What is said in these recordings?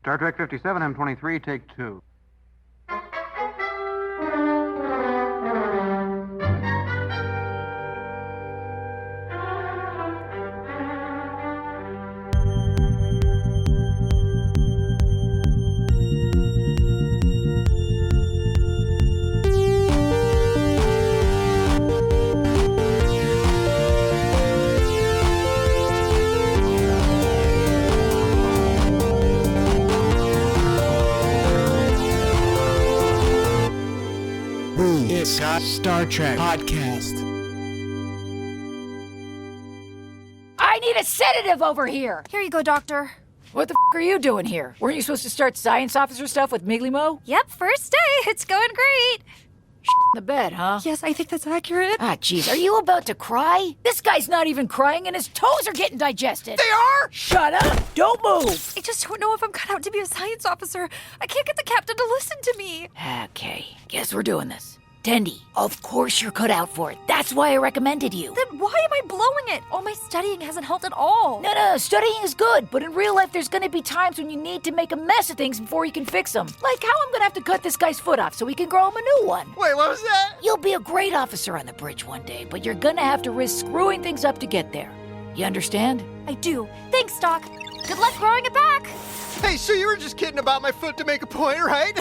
Star Trek 57, M23, take 2. Star Trek podcast. I need a sedative over here. Here you go, Doctor. What the are you doing here? Weren't you supposed to start science officer stuff with Miglimo? Yep, first day. It's going great. In the bed, huh? Yes, I think that's accurate. Ah, jeez, are you about to cry? This guy's not even crying and his toes are getting digested. They are? Shut up! Don't move! I just don't know if I'm cut out to be a science officer. I can't get the captain to listen to me. Okay, guess we're doing this. Tendi, of course you're cut out for it. That's why I recommended you. Then why am I blowing it? All my studying hasn't helped at all. No, studying is good, but in real life there's gonna be times when you need to make a mess of things before you can fix them. Like how I'm gonna have to cut this guy's foot off so we can grow him a new one. Wait, what was that? You'll be a great officer on the bridge one day, but you're gonna have to risk screwing things up to get there. You understand? I do. Thanks, Doc. Good luck growing it back. Hey, so you were just kidding about my foot to make a point, right?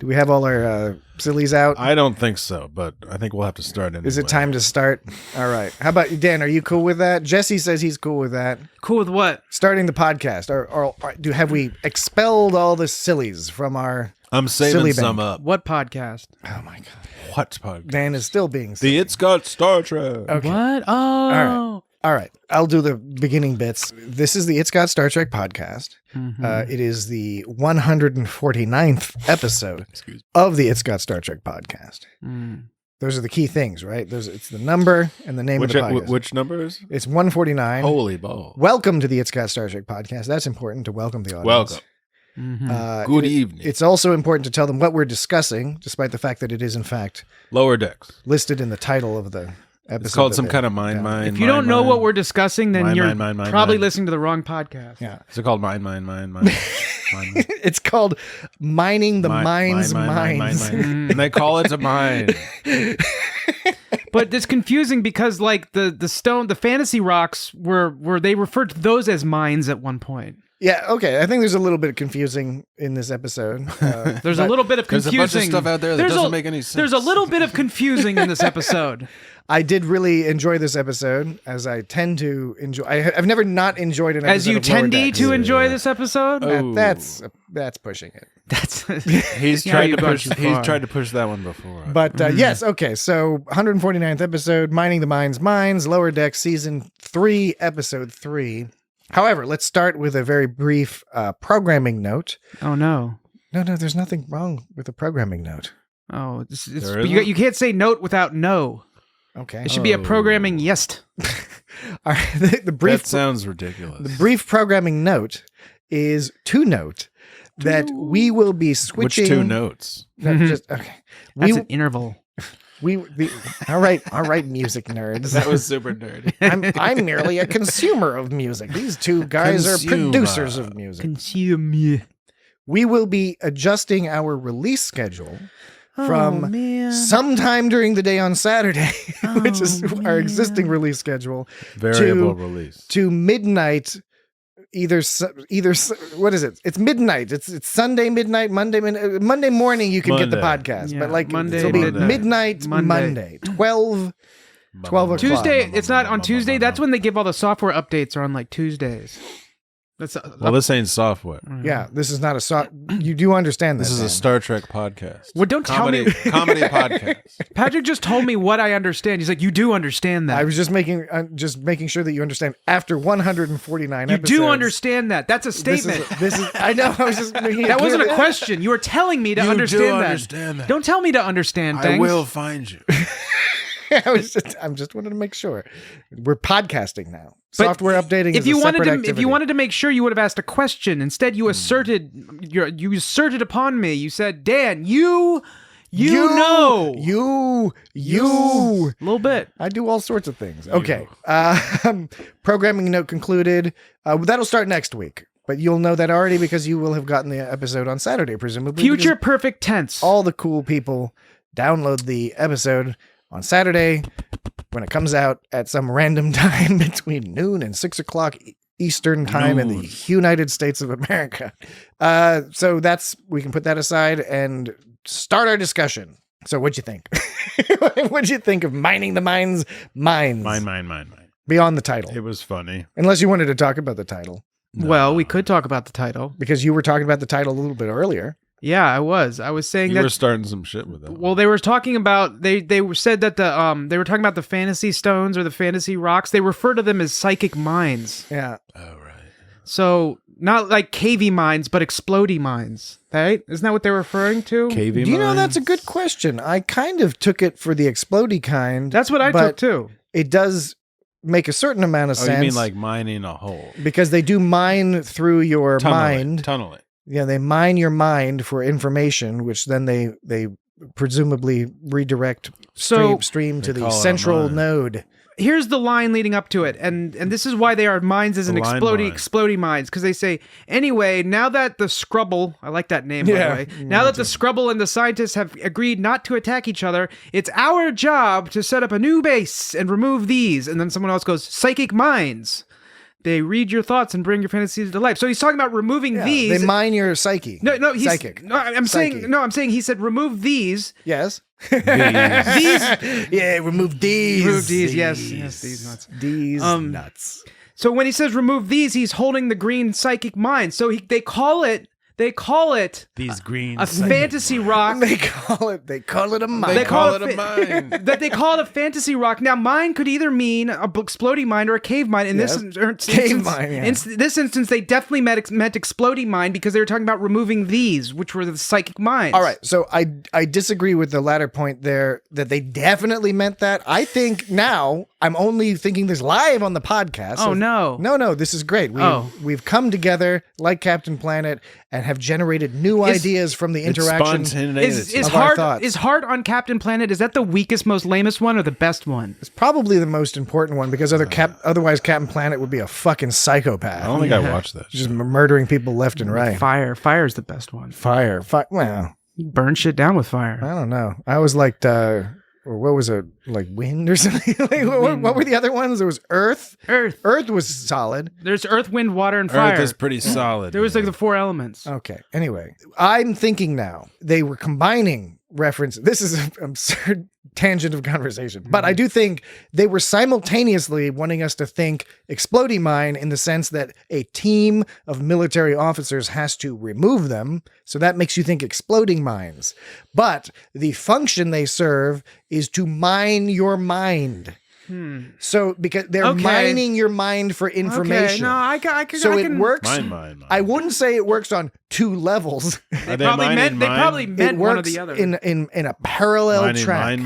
Do we have all our sillies out? I don't think so, but I think we'll have to start anyway. Is it time to start? All right. How about you, Dan? Are you cool with that? Jesse says he's cool with that. Cool with what? Starting the podcast. Or have we expelled all the sillies from our I'm saving silly some bank? up. What podcast? Oh, my God. What podcast? Dan is still being silly. The It's Got Star Trek. Okay. What? Oh. All right. I'll do the beginning bits. This is the It's Got Star Trek podcast. Mm-hmm. It is the 149th episode of the It's Got Star Trek podcast. Mm. Those are the key things, right? It's the number and the name of the podcast. Which number is? It's 149. Holy balls. Welcome to the It's Got Star Trek podcast. That's important to welcome the audience. Welcome. Mm-hmm. Good evening. It's also important to tell them what we're discussing, despite the fact that it is, in fact, Lower Decks. listed in the title of the episode. It's called some kind of mind. If you don't know what we're discussing, then you're probably listening to the wrong podcast. Yeah. Is it called mind? It's called Mining the Mind's Minds. And they call it a mind. But it's confusing because like the fantasy rocks were they referred to those as mines at one point. Yeah, okay. I think there's a little bit of confusing in this episode. There's a little bit of confusing. There's a bunch of stuff out there that doesn't make any sense. There's a little bit of confusing in this episode. I did really enjoy this episode, as I tend to enjoy. I've never not enjoyed an episode. As you of Lower tend Decks. to enjoy this episode. That's pushing it. That's He's tried to push. He's tried to push that one before. But yes, okay. So 149th episode, Mining the Mind's Minds, Lower Decks, Season 3, Episode 3. However, let's start with a very brief programming note. Oh no! No, there's nothing wrong with a programming note. Oh, you can't say note without no. Okay. It should be a programming yes. All right. The brief. That sounds ridiculous. The brief programming note is to note that we will be switching. Which two notes? No, just okay. That's an interval. All right, music nerds. That was super nerdy. I'm merely a consumer of music. These two guys are producers of music. Consume. We will be adjusting our release schedule from sometime during the day on Saturday, which is our existing release schedule, Variable release to midnight. Either what is it? It's midnight. It's Sunday midnight, Monday morning. You can get the podcast, but like it'll be midnight Monday 12 o'clock. Tuesday. It's not on Tuesday. That's when they give all the software updates. Are on like Tuesdays. Well, this ain't software. Yeah, this is not a you do understand that. This is a Star Trek podcast. Well, don't tell me. Comedy podcast. Patrick just told me what I understand. He's like, you do understand that. I was just making sure that you understand. After 149 you episodes, do understand that. That's a statement. This is. I know. I was just making. That wasn't a question. You were telling me to understand that. Understand that. Don't tell me to understand things. I will find you. I'm just wanted to make sure. We're podcasting now. Software updating. If you wanted to make sure, you would have asked a question. Instead, you asserted upon me. You said, Dan, you You know. You. A little bit. I do all sorts of things. Okay. Programming note concluded. That'll start next week. But you'll know that already because you will have gotten the episode on Saturday, presumably. Future perfect tense. All the cool people download the episode on Saturday when it comes out at some random time between noon and 6 o'clock Eastern time in the United States of America. So we can put that aside and start our discussion. So what'd you think? What'd you think of mining the minds? Mine. Beyond the title. It was funny. Unless you wanted to talk about the title. No. Well, we could talk about the title. Because you were talking about the title a little bit earlier. Yeah, I was. I was saying you that were starting some shit with that. Well, they were talking about they said that they were talking about the fantasy stones or the fantasy rocks. They refer to them as psychic minds. Yeah. Oh right. So not like cavey minds, but explodey minds. Right? Isn't that what they're referring to? Cavey Do you know minds? that's a good question? I kind of took it for the explodey kind. That's what I took too. It does make a certain amount of sense. You mean like mining a hole? Because they do mine through your mind. Tunnel it. Yeah, they mine your mind for information, which then they presumably redirect stream to the central node. Here's the line leading up to it, and this is why they are minds as an explodey minds, because they say, anyway, now that the Scrubble, I like that name, by the way, now that the Scrubble and the scientists have agreed not to attack each other, it's our job to set up a new base and remove these. And then someone else goes, psychic minds. They read your thoughts and bring your fantasies to life. So he's talking about removing these. They mine your psyche. No, he's psychic. No, I'm saying he said remove these. Yes. These. Yeah, remove these. Remove these. Yes, these nuts. These nuts. So when he says remove these, he's holding the green psychic mind. So they call it these green a fantasy rock. They call it a mine. They call it a mine. That they call it a fantasy rock. Now, mine could either mean a exploding mine or a cave mine. In this instance, this instance, they definitely meant exploding mine because they were talking about removing these, which were the psychic minds. All right, so I disagree with the latter point there that they definitely meant that. I think now I'm only thinking this live on the podcast. Oh, no. No, this is great. We've come together like Captain Planet and have generated new ideas from the interaction of our thoughts. Is Heart on Captain Planet, is that the weakest, most lamest one or the best one? It's probably the most important one because otherwise Captain Planet would be a fucking psychopath. I don't think I watched that. Just murdering people left and right. Fire's the best one. Fire. Well, you burn shit down with fire. I don't know. I was like what was it, like wind or something? What were the other ones? There was earth. Earth was solid. There's earth, wind, water, and fire. Earth is pretty solid. There was like the four elements. Okay. Anyway, I'm thinking now they were combining reference. This is an absurd tangent of conversation, but I do think they were simultaneously wanting us to think exploding mine in the sense that a team of military officers has to remove them. So that makes you think exploding mines. But the function they serve is to mine your mind. So because they're mining your mind for information. Okay. No, So it works. Mine. I wouldn't say it works on two levels. They probably meant one or the other. In a parallel track.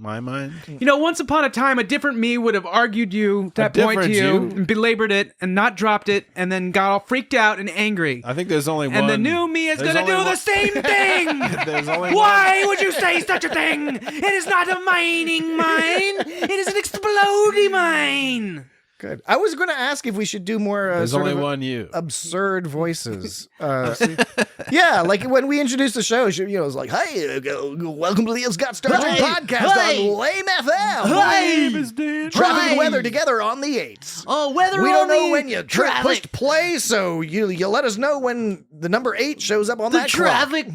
My mind. You know, once upon a time, a different me would have argued that point to you and belabored it and not dropped it and then got all freaked out and angry. I think there's only one. And the new me is going to do the same thing. There's only Why would you say such a thing? It is not a mining mine. It is an exploding mine. Good. I was going to ask if we should do more there's only one you. Absurd voices. Yeah, like when we introduced the show, it was like, "Hey, welcome to the Scott Star Trek podcast on Lame FM. Hey, traffic and weather together on the 8s. Oh, weather We on don't know the when you pushed play, so you let us know when the number 8 shows up on that clock. The traffic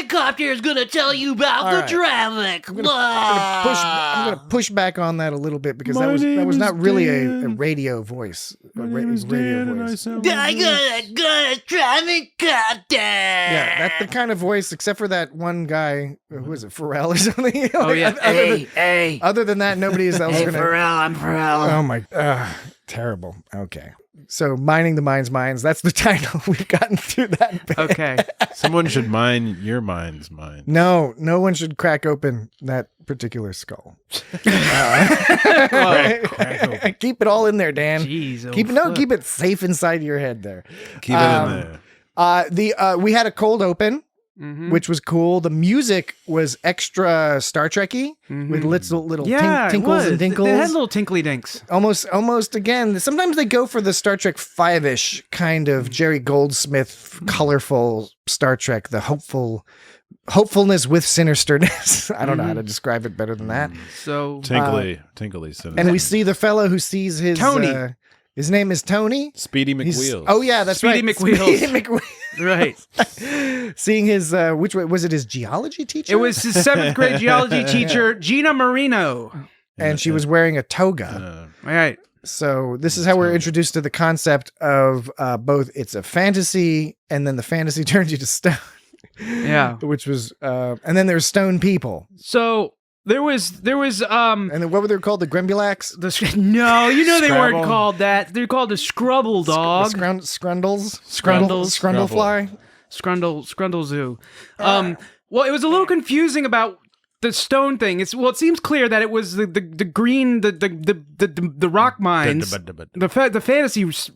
copter is going to tell you about the traffic. I'm gonna push back on that a little bit because that was not really a radio voice. My name is Dan, and I sound I got a traffic copter. Yeah, that's the kind of voice, except for that one guy. Who is it, Pharrell or something? Oh, yeah. Other than that, nobody else Hey, gonna. Pharrell, I'm Pharrell. Oh my, terrible. Okay. So, Mining the Minds. That's the title. We've gotten through that bit. Okay. Someone should mine your mind's mind. No one should crack open that particular skull. Keep it all in there, Dan. Jeez, keep it safe inside your head there. Keep it in there. We had a cold open. which was cool. The music was extra Star Trek-y with little tinkles and tinkles. They had little tinkly dinks. Almost again. Sometimes they go for the Star Trek 5-ish kind of Jerry Goldsmith, colorful Star Trek, the hopefulness with sinisterness. I don't know how to describe it better than that. So tinkly sinister. And we see the fellow who sees his Tony. His name is Tony. Speedy McWheels. Oh yeah, that's Speedy right. McWheels. Speedy McWheels. Right. Seeing his which way was it? His geology teacher. It was his 7th grade geology teacher, Gina Marino. And she was wearing a toga. Right. So this is how we're introduced to the concept of both it's a fantasy and then the fantasy turns you to stone. Yeah. Which was and then there's stone people. So there was and then what were they called? The Grembulax? No, they weren't called that. They're called the Scrubble dog. Scrundles? Scrundles. Scrundlefly? Scrundle Zoo. Well, it was a little confusing about the stone thing. It seems clear that it was the green the rock mines, the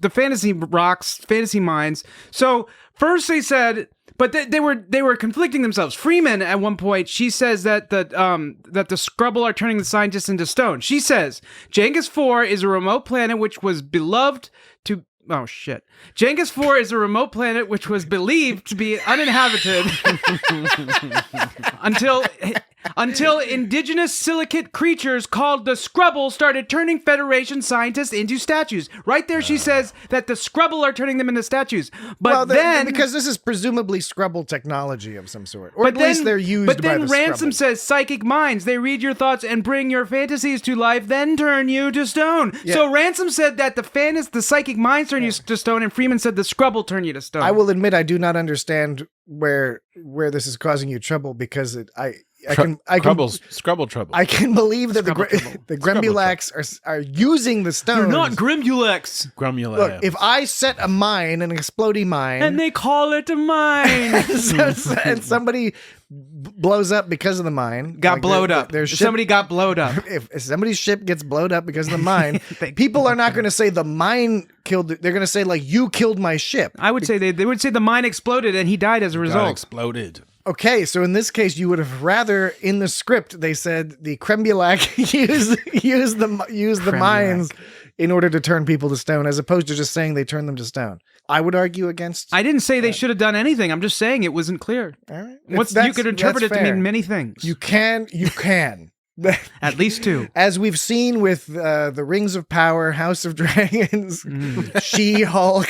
fantasy rocks, fantasy mines. So first they said, but they were conflicting themselves. Freeman at one point, she says that the Scrubble are turning the scientists into stone. She says Genghis 4 is a remote planet which was beloved to. Oh shit! Genghis 4 is a remote planet which was believed to be uninhabited until indigenous silicate creatures called the Scrubble started turning Federation scientists into statues. Right there, she says that the Scrubble are turning them into statues. But then, because this is presumably Scrubble technology of some sort, or at least they're used. But then by the Ransom Scrubble. says psychic minds. They read your thoughts and bring your fantasies to life, then turn you to stone. Yeah. So Ransom said that the psychic minds turn you to stone, and Freeman said the Scrubble turn you to stone. I will admit I do not understand where this is causing you trouble because Scrubble trouble. I can believe that the Scrubble Grembulax are using the stones. They're not Gremulax. Look, if I set a mine, an exploding mine, And they call it a mine. and somebody blows up because of the mine, got blowed up. Somebody got blowed up. If somebody's ship gets blowed up because of the mine, people are not going to say the mine killed. They're going to say like you killed my ship. I would say they would say the mine exploded and he died as a result. Exploded. Okay, so in this case, you would have rather in the script they said the Krembulac use the mines in order to turn people to stone, as opposed to just saying they turn them to stone. I would argue against. I didn't say they should have done anything. I'm just saying it wasn't clear. All right, You could interpret it to mean many things. You can. At least two. As we've seen with the Rings of Power, House of Dragons, She-Hulk,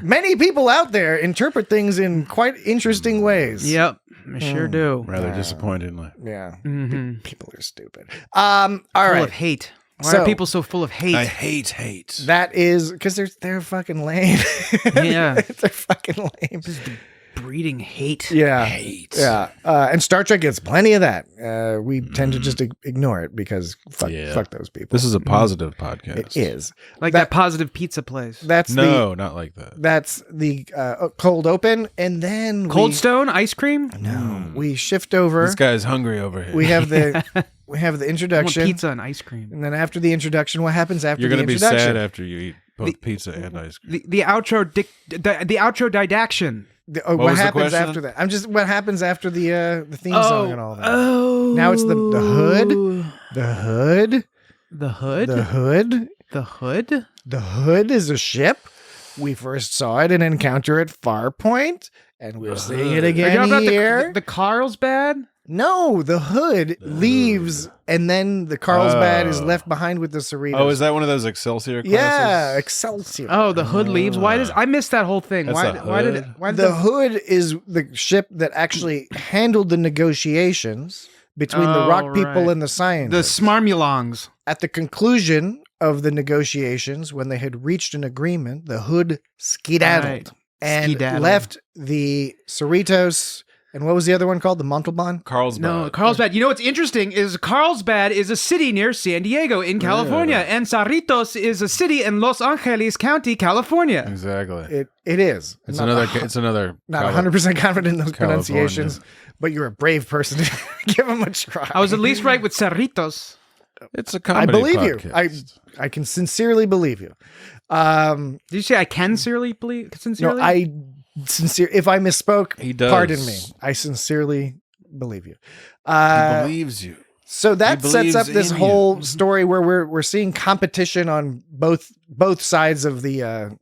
many people out there interpret things in quite interesting ways. Yep, I sure do. Rather disappointingly. Yeah, people are stupid. All Full right, of hate. Why are people so full of hate? I hate. that is because they're fucking lame. Yeah. They're fucking lame. Breeding hate. Yeah, Hate. yeah. And Star Trek gets plenty of that. We tend to just ignore it because fuck those people. This is a positive podcast. It is Like that positive pizza place. That's not like that. That's the cold open, and then Cold Stone ice cream? No, we shift over. This guy's hungry over here. We have the I introduction, want pizza and ice cream. and then after the introduction, what happens after You're the gonna be introduction? sad after you eat both pizza and ice cream. The outro the outro didaction. What was the happens question? after that? What happens after the theme song and all that? Oh. Now it's the hood. The hood. The hood? The hood. The hood? The hood is a ship. We first saw it in Encounter at Farpoint, and we're seeing it Are you again talking about here. the Carlsbad? No, the hood leaves, and then the Carlsbad is left behind with the Cerritos. Oh, is that one of those Excelsior classes? Yeah, Excelsior. Oh, the hood leaves. I missed that whole thing. That's Why did The hood is the ship that actually handled the negotiations between the rock people and the the scientists. Smarmulongs? At the conclusion of the negotiations, when they had reached an agreement, the hood skedaddled Right. and Skedaddled. left the Cerritos. And what was the other one called? The Montalban? Carlsbad. No, Carlsbad. You know what's interesting is Carlsbad is a city near San Diego in California, and Cerritos is a city in Los Angeles County, California. Exactly. It is. It's Not- another. Not 100% confident in those California. pronunciations, but you're a brave person to give them a try. I was at least right with Cerritos. It's a I comedy believe podcast. you. I can sincerely believe you. Did you say I can sincerely believe? No, I sincere. If I misspoke, He does. pardon me. I sincerely believe you. He believes you. So that He sets up believes this in whole you. story where we're seeing competition on both sides of the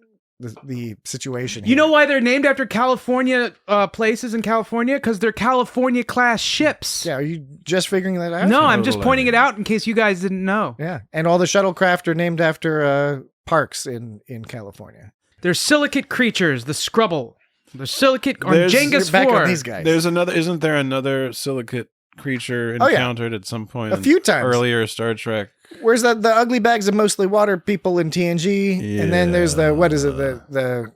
situation. You know why they're named after California places in California? Because they're California class ships. Yeah, are you just figuring that out? No, I'm just Totally. pointing it out in case you guys didn't know. Yeah, and all the shuttlecraft are named after parks in California. They're silicate creatures, the Scrubble. They're silicate on There's- Jenga's You're back floor. on these guys. There's another. Isn't there another silicate creature Oh, yeah. encountered at some point? A few times. Earlier Star Trek. Where's the ugly bags of mostly water people in TNG? And then there's the what is it the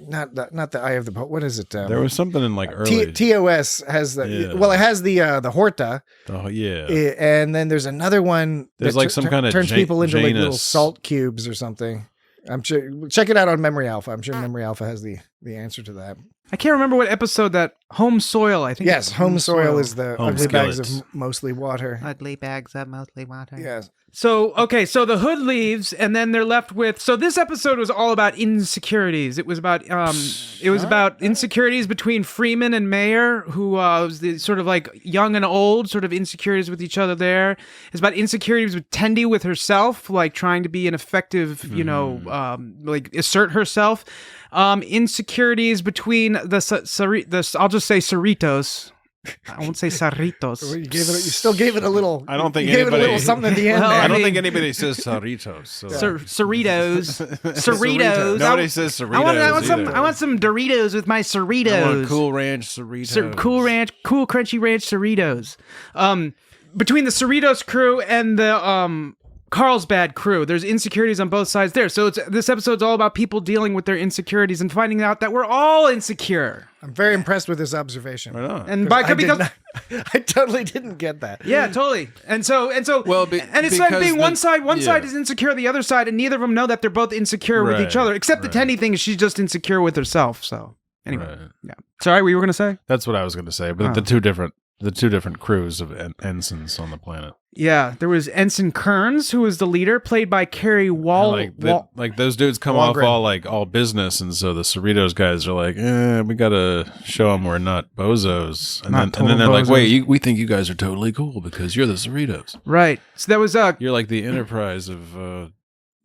not the Eye of the What is it? There was something in like early. TOS has the Yeah. well, it has the Horta. Oh yeah. And then there's another one. There's that like some kind of turns people into like little Janus. salt cubes or something. I'm sure. Check it out on Memory Alpha. I'm sure Memory Alpha has the answer to that. I can't remember what episode that Home Soil. I think. Yes, it's Home Soil is the Home ugly bags skillets. of mostly water. ugly bags of mostly water. Yes. So so the Hood leaves, and then they're left with. So this episode was all about insecurities. It was about about insecurities between Freeman and Mayer, who was the sort of like young and old, sort of insecurities with each other. There, it's about insecurities with Tendi with herself, like trying to be an effective, like assert herself. Insecurities between the I'll just say Cerritos. I won't say Cerritos. You still gave it a little. I don't think you gave it a anybody- little something at the end. Well, there. I don't mean- think anybody says Cerritos. So. Cerritos. Cerritos. Nobody says Cerritos. I want some. either. I want some Doritos with my Cerritos. I want Cool Ranch Cerritos. Cool Crunchy Ranch Cerritos. Between the Cerritos crew and the Carlsbad crew, there's insecurities on both sides there. So this episode's all about people dealing with their insecurities and finding out that we're all insecure. I'm very impressed with this observation. Right on. And I totally didn't get that. yeah, totally. And so Well, and it's like because being one side yeah. is insecure, the other side, and neither of them know that they're both insecure with each Right, other. Except the right. Tendy thing is she's just insecure with herself. So anyway, Right. yeah. Sorry, what you were gonna say? That's what I was going to say. But the two different crews of ensigns on the planet. Yeah, there was Ensign Kearns, who was the leader, played by Carrie Like those dudes come Walgren. off all business, and so the Cerritos guys are like, we gotta show them we're not bozos, and Not then they're total like, bozos. wait, we think you guys are totally cool because you're the Cerritos. Right. So that was You're like the Enterprise of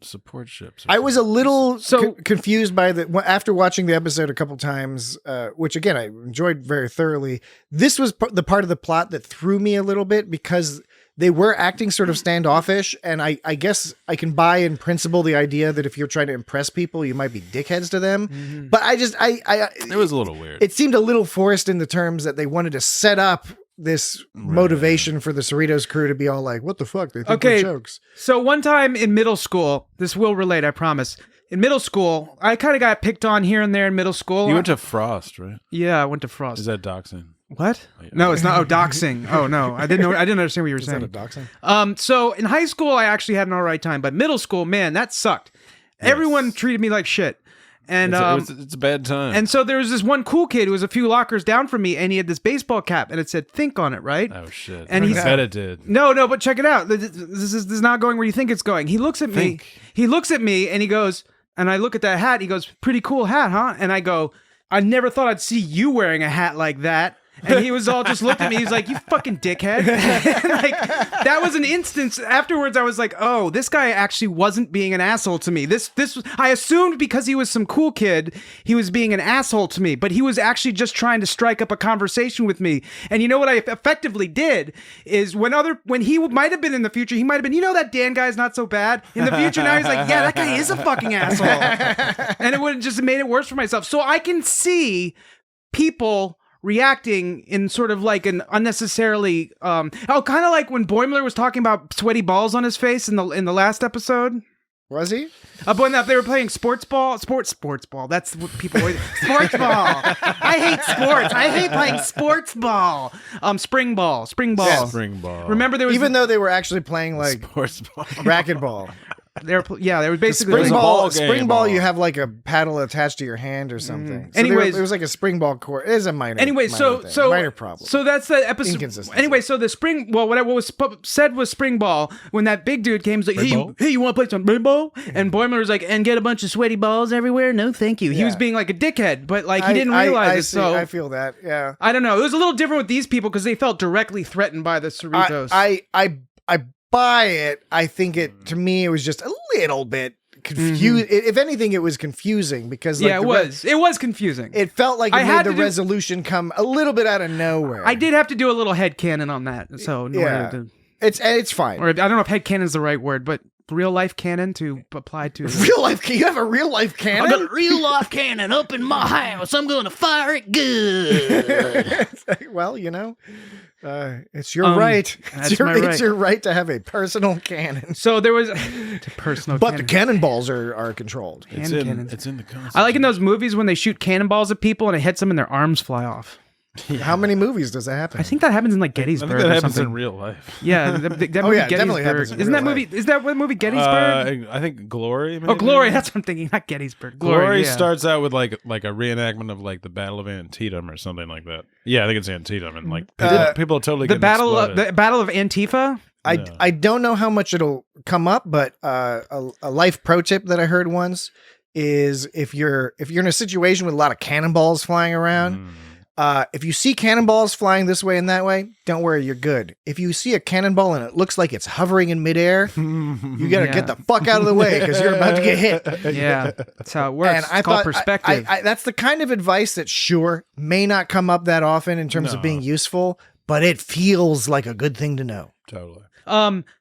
support ships. I was a little So- confused by after watching the episode a couple times, which again I enjoyed very thoroughly. This was the part of the plot that threw me a little bit because they were acting sort of standoffish, and I guess I can buy in principle the idea that if you're trying to impress people, you might be dickheads to them. Mm-hmm. But It was a little weird. it seemed a little forced in the terms that they wanted to set up this motivation for the Cerritos crew to be all like, what the fuck? They think we're jokes. So one time in middle school, this will relate, I promise. In middle school, I kind of got picked on here and there in middle school. You went to Frost, right? Yeah, I went to Frost. Is that doxing? What? No, it's not. Oh, doxing. Oh no, I didn't understand what you were Is saying. that a doxing? So in high school, I actually had an all right time, but middle school, man, that sucked. Everyone treated me like shit. And It's a bad time. and so there was this one cool kid who was a few lockers down from me, and he had this baseball cap, and it said "Think" on it, right? oh shit! And I he's- bet it did. No, but check it out. This is not going where you think it's going. He looks at me. Think. He looks at me, and he goes, and I look at that hat. He goes, "Pretty cool hat, huh?" And I go, "I never thought I'd see you wearing a hat like that." And he was all just looked at me. He's like, "You fucking dickhead!" Like that was an instance. Afterwards, I was like, "Oh, this guy actually wasn't being an asshole to me." This I assumed because he was some cool kid, he was being an asshole to me, but he was actually just trying to strike up a conversation with me. And you know what I effectively did is when he might have been in the future, he might have been, that Dan guy's not so bad. In the future, now he's like, "Yeah, that guy is a fucking asshole," and it would have just made it worse for myself. So I can see people reacting in sort of like an unnecessarily kind of like when Boimler was talking about sweaty balls on his face in the last episode. Was he? When they were playing sports ball. That's what people always sports ball. I hate sports. I hate playing sports ball. Spring ball. Spring ball. Remember there was Even though they were actually playing like Sports ball. racquetball. They were basically spring a ball. ball Spring game. ball, you have like a paddle attached to your hand or something. So Anyways, it was like a spring ball court. It is a minor. Anyway, minor problem. So that's the episode. Inconsistency. Anyway, so the spring. Well, what was said was spring ball. When that big dude came, he's like, "Hey, you want to play some spring ball?" And Boimler was like, "And get a bunch of sweaty balls everywhere? No, thank you." He was being like a dickhead, but like he didn't realize it. So I feel that. Yeah. I don't know. It was a little different with these people because they felt directly threatened by the Cerritos. I buy it. I think it me. It was just a little bit confused. If anything, it was confusing because like, it was confusing. It felt like it made the resolution come a little bit out of nowhere. I did have to do a little headcanon on that. So it's fine. Or I don't know if headcanon's the right word, but real life canon to apply to real life. You have a real life cannon. I got a real life cannon up in my house. I'm going to fire it good. Well, it's your right. It's your right to have a personal cannon. So there was personal, but the cannonballs are controlled. It's in the concept. I like in those movies when they shoot cannonballs at people and it hits them and their arms fly off. How many movies does that happen? I think that happens in like Gettysburg. I think that or happens something. in real life. Yeah, that movie definitely happens in Isn't that real movie? life. Is that what movie Gettysburg? I think Glory. Maybe? Oh, Glory. That's what I'm thinking. Not Gettysburg. Glory starts out with like a reenactment of like the Battle of Antietam or something like that. Yeah, I think it's Antietam, and like people totally the battle of Antifa. I don't know how much it'll come up, but a life pro tip that I heard once is if you're in a situation with a lot of cannonballs flying around. If you see cannonballs flying this way and that way, don't worry, you're good. If you see a cannonball and it looks like it's hovering in midair, you got to get the fuck out of the way because you're about to get hit. Yeah, that's how it works. And it's called perspective. That's the kind of advice that may not come up that often in terms of being useful, but it feels like a good thing to know. Totally.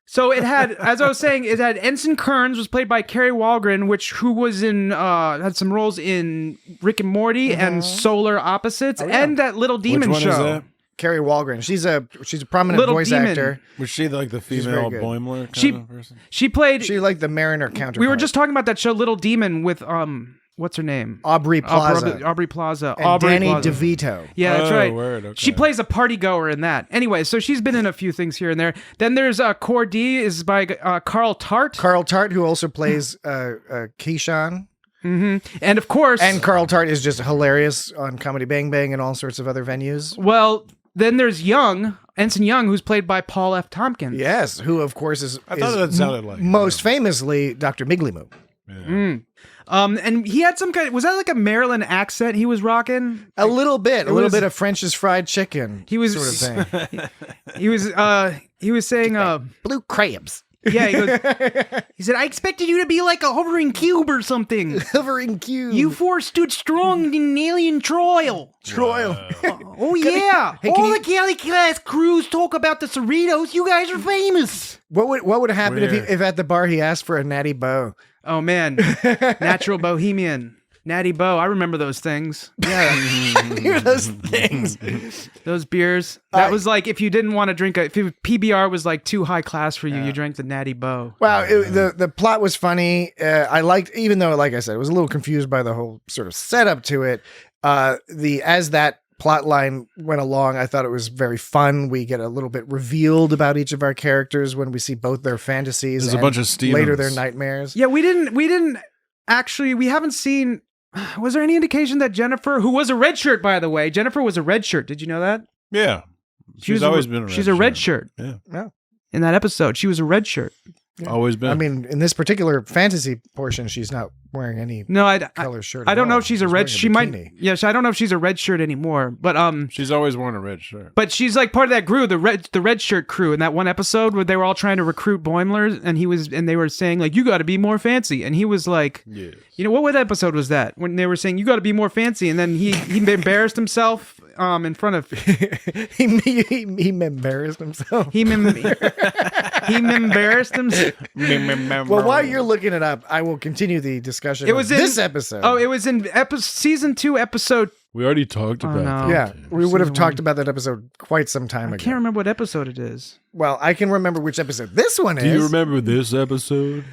So it had, as I was saying, it had Ensign Kearns was played by Kerry Walgren, who was in had some roles in Rick and Morty and Solar Opposites and that Little Demon Which one show. Is that? Kerry Walgren. She's a prominent Little voice Demon. actor. Was she like the female Boimler kind of person? She played. She like the Mariner counterpart. We were just talking about that show, Little Demon, with what's her name? Aubrey Plaza. Aubrey Plaza. And Danny DeVito. Yeah, that's right. Word, okay. She plays a party goer in that. Anyway, so she's been in a few things here and there. Then there's Core D is by Carl Tart. Carl Tart, who also plays Keyshawn. Mm-hmm. And of course... And Carl Tart is just hilarious on Comedy Bang Bang and all sorts of other venues. Well... Then there's Ensign Young, who's played by Paul F. Tompkins. Yes, who of course is that sounded like most famously Dr. Miglimoo. Yeah. And he had some kind. Was that like a Maryland accent he was rocking? A little bit of French's Fried Chicken. He was sort of thing. He was saying blue crabs. Yeah, he said, I expected you to be like a hovering cube or something. Hovering cube. You four stood strong in alien trial. Oh, yeah. All the Galley class crews talk about the Cerritos. You guys are famous. What would happen if at the bar he asked for a Natty Boh? Oh, man. Natural Bohemian. Natty Boh, I remember those things. Yeah, those things, those beers. That was like if you didn't want to drink if PBR was like too high class for you, you drank the Natty Boh. Wow, the plot was funny. I liked, even though, like I said, I was a little confused by the whole sort of setup to it. As that plot line went along, I thought it was very fun. We get a little bit revealed about each of our characters when we see both their fantasies. There's a bunch of Stevens. Later their nightmares. Yeah, we didn't actually. We haven't seen. Was there any indication that Jennifer, who was a red shirt, by the way, Jennifer was a red shirt. Did you know that? Yeah. She's always been a red shirt. She's a red shirt. Yeah. In that episode, she was a red shirt. Yeah. Always been. I mean, in this particular fantasy portion, she's not wearing any color shirt. I don't know if she's a red. She might. bikini. Yes, I don't know if she's a red shirt anymore. But she's always worn a red shirt. But she's like part of that crew, the red shirt crew. In that one episode where they were all trying to recruit Boimler, and they were saying like, "You got to be more fancy," and he was like, "Yes." You know what episode was that? When they were saying, "You got to be more fancy," and then he embarrassed himself in front of he embarrassed himself. He embarrassed himself. Well, while you're looking it up, I will continue the discussion. It was this episode. Oh, it was in season 2, episode. We already talked about that. Yeah, we would have talked about that episode quite some time ago. I can't remember what episode it is. Well, I can remember which episode this one is. Do you remember this episode?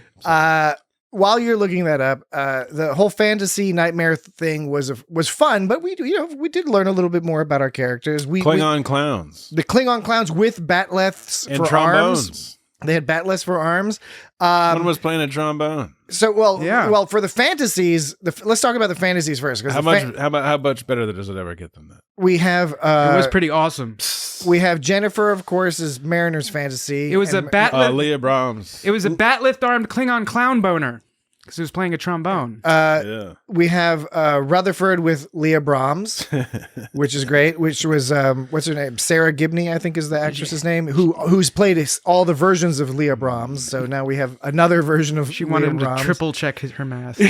While you're looking that up, the whole fantasy nightmare thing was fun, but we did learn a little bit more about our characters. Klingon clowns. The Klingon clowns with batleths and for trombones. arms. They had batless for arms. One was playing a trombone. So, well, for the fantasies, let's talk about the fantasies first. How much better does it ever get than that? We have. It was pretty awesome. We have Jennifer, of course, as Mariner's fantasy. It was a batlift. Leah Brahms. It was a batlift armed Klingon clown boner because he was playing a trombone. We have Rutherford with Leah Brahms, which is great. Which was what's her name? Sarah Gibney, I think, is the actress's name. Who's played all the versions of Leah Brahms. So now we have another version of. She Leah wanted him Brahms. to triple check her math.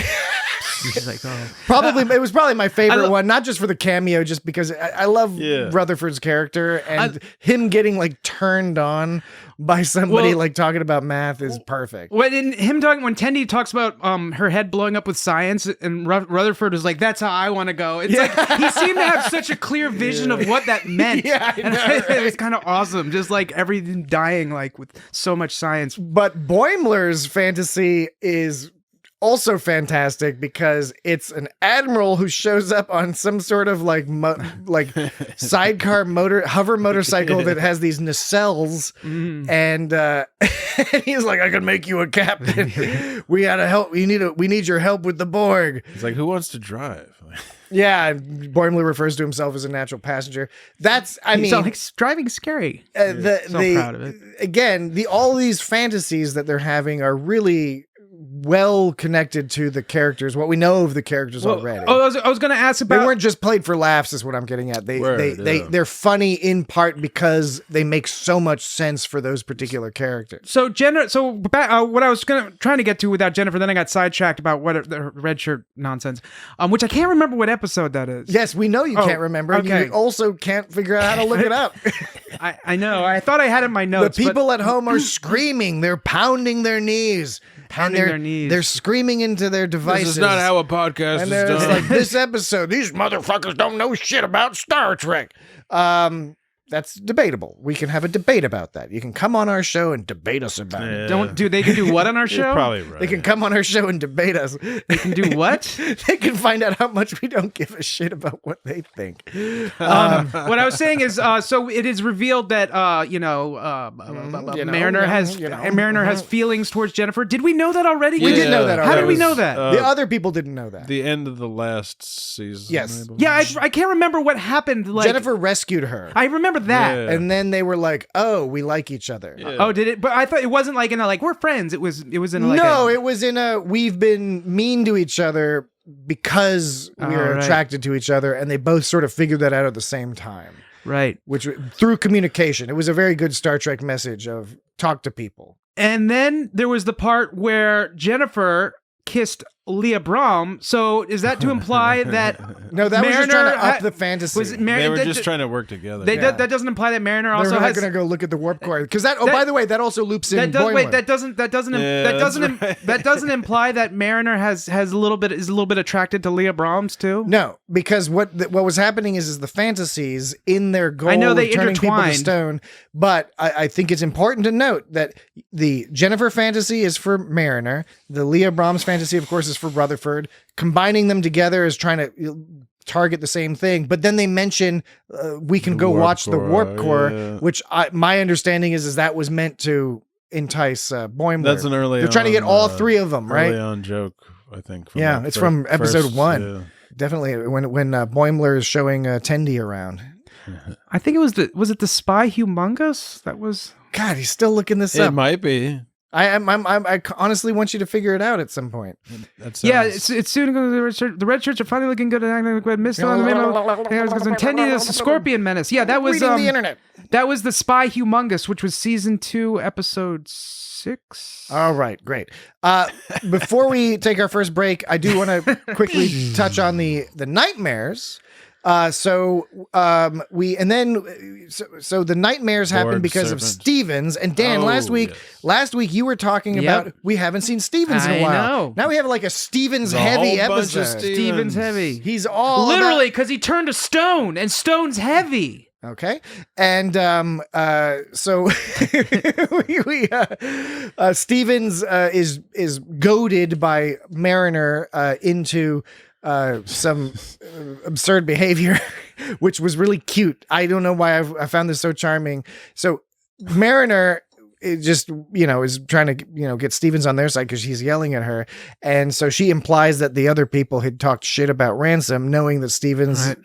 She's like, oh. It was probably my favorite one, not just for the cameo, just because I love Rutherford's character and him getting like turned on by somebody like talking about math is perfect. When Tendi talks about her head blowing up with science, and Rutherford is like, "That's how I want to go." It's like he seemed to have such a clear vision of what that meant. Yeah, I know, right? It was kind of awesome, just like everything dying like with so much science. But Boimler's fantasy is also fantastic because it's an admiral who shows up on some sort of like sidecar hover motorcycle that has these nacelles, and he's like, "I can make you a captain. We gotta help. We need your help with the Borg." He's like, "Who wants to drive?" Yeah, Boimler refers to himself as a natural passenger. Driving's scary. Proud of it. Again, all these fantasies that they're having are really well connected to the characters, what we know of the characters already. I was going to ask about. They weren't just played for laughs, is what I'm getting at. They're funny in part because they make so much sense for those particular characters. So what I was trying to get to without Jennifer, then I got sidetracked about what the red shirt nonsense, which I can't remember what episode that is. Yes, we know you can't remember. Okay. You also can't figure out how to look it up. I know. I thought I had it in my notes. The people at home are screaming. They're pounding their knees. They're screaming into their devices. This is not how a podcast is done. It's like, this episode, these motherfuckers don't know shit about Star Trek. That's debatable. We can have a debate about that. You can come on our show and debate us about it. They can do what on our show? You're probably right. They can come on our show and debate us. They can do what? They can find out how much we don't give a shit about what they think. What I was saying is, so it is revealed that Mariner has feelings towards Jennifer. Did we know that already? We did know that already. How did we know that? The other people didn't know that. The end of the last season. Yes. Yeah, I can't remember what happened. Like, Jennifer rescued her. I remember that. Yeah. And then they were like, "Oh, we like each other." Yeah. Oh, did it? But I thought it wasn't like in a like we're friends. It was in like it was in a we've been mean to each other because we're attracted to each other, and they both sort of figured that out at the same time. Right. Which through communication. It was a very good Star Trek message of talk to people. And then there was the part where Jennifer kissed Leah Brahms. So is that to imply that no, that Mariner was just trying to up the fantasy. They were just trying to work together. That doesn't imply that Mariner also They're has. Going to go look at the warp core because that. Oh, by the way, that also loops in. Boimler. That doesn't imply that Mariner is a little bit attracted to Leah Brahms too. No, because what was happening is the fantasies in their goal I know they of turning people to intertwined. stone. But I think it's important to note that the Jennifer fantasy is for Mariner. The Leah Brahms fantasy, of course, is for Rutherford. Combining them together is trying to target the same thing. But then they mention we can go watch the warp core, which my understanding is that was meant to entice Boimler. That's an early. They're trying to get all three of them, right? Early on joke, I think. Yeah, it's from episode 1. Yeah. Definitely when Boimler is showing Tendi around. I think it was the Spy Humongous? That was. God, he's still looking this up. It might be. I honestly want you to figure it out at some point. It's soon going to the red shirts are finally looking good at acting like Miss Tendi the Scorpion Menace. Yeah, that was reading the internet. That was the Spy Humongous, which was season 2, episode 6. All right, great. Before we take our first break, I do want to quickly touch on the nightmares. So the nightmares happen because of Stevens and Dan. Last week you were talking about we haven't seen Stevens in a while. I know. Now we have like a Stevens heavy episode. Stevens heavy. He's all literally because he turned to stone and stone's heavy. Okay, and so Stevens is goaded by Mariner into some absurd behavior, which was really cute. I don't know why I found this so charming. So Mariner it just, is trying to, get Stevens on their side because she's yelling at her. And so she implies that the other people had talked shit about Ransom, knowing that Stevens,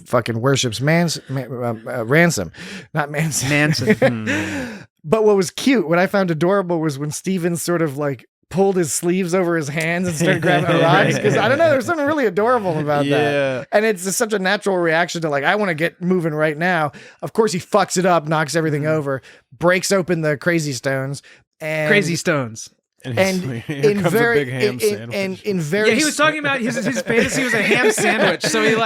fucking worships Ransom, not Manson. Manson. But what was cute, what I found adorable was when Stevens sort of like pulled his sleeves over his hands and started grabbing the rocks. Because I don't know, there's something really adorable about that. And it's just such a natural reaction to like, I want to get moving right now. Of course, he fucks it up, knocks everything over, breaks open the crazy stones. And in very, he was talking about his fantasy was a ham sandwich. So he he was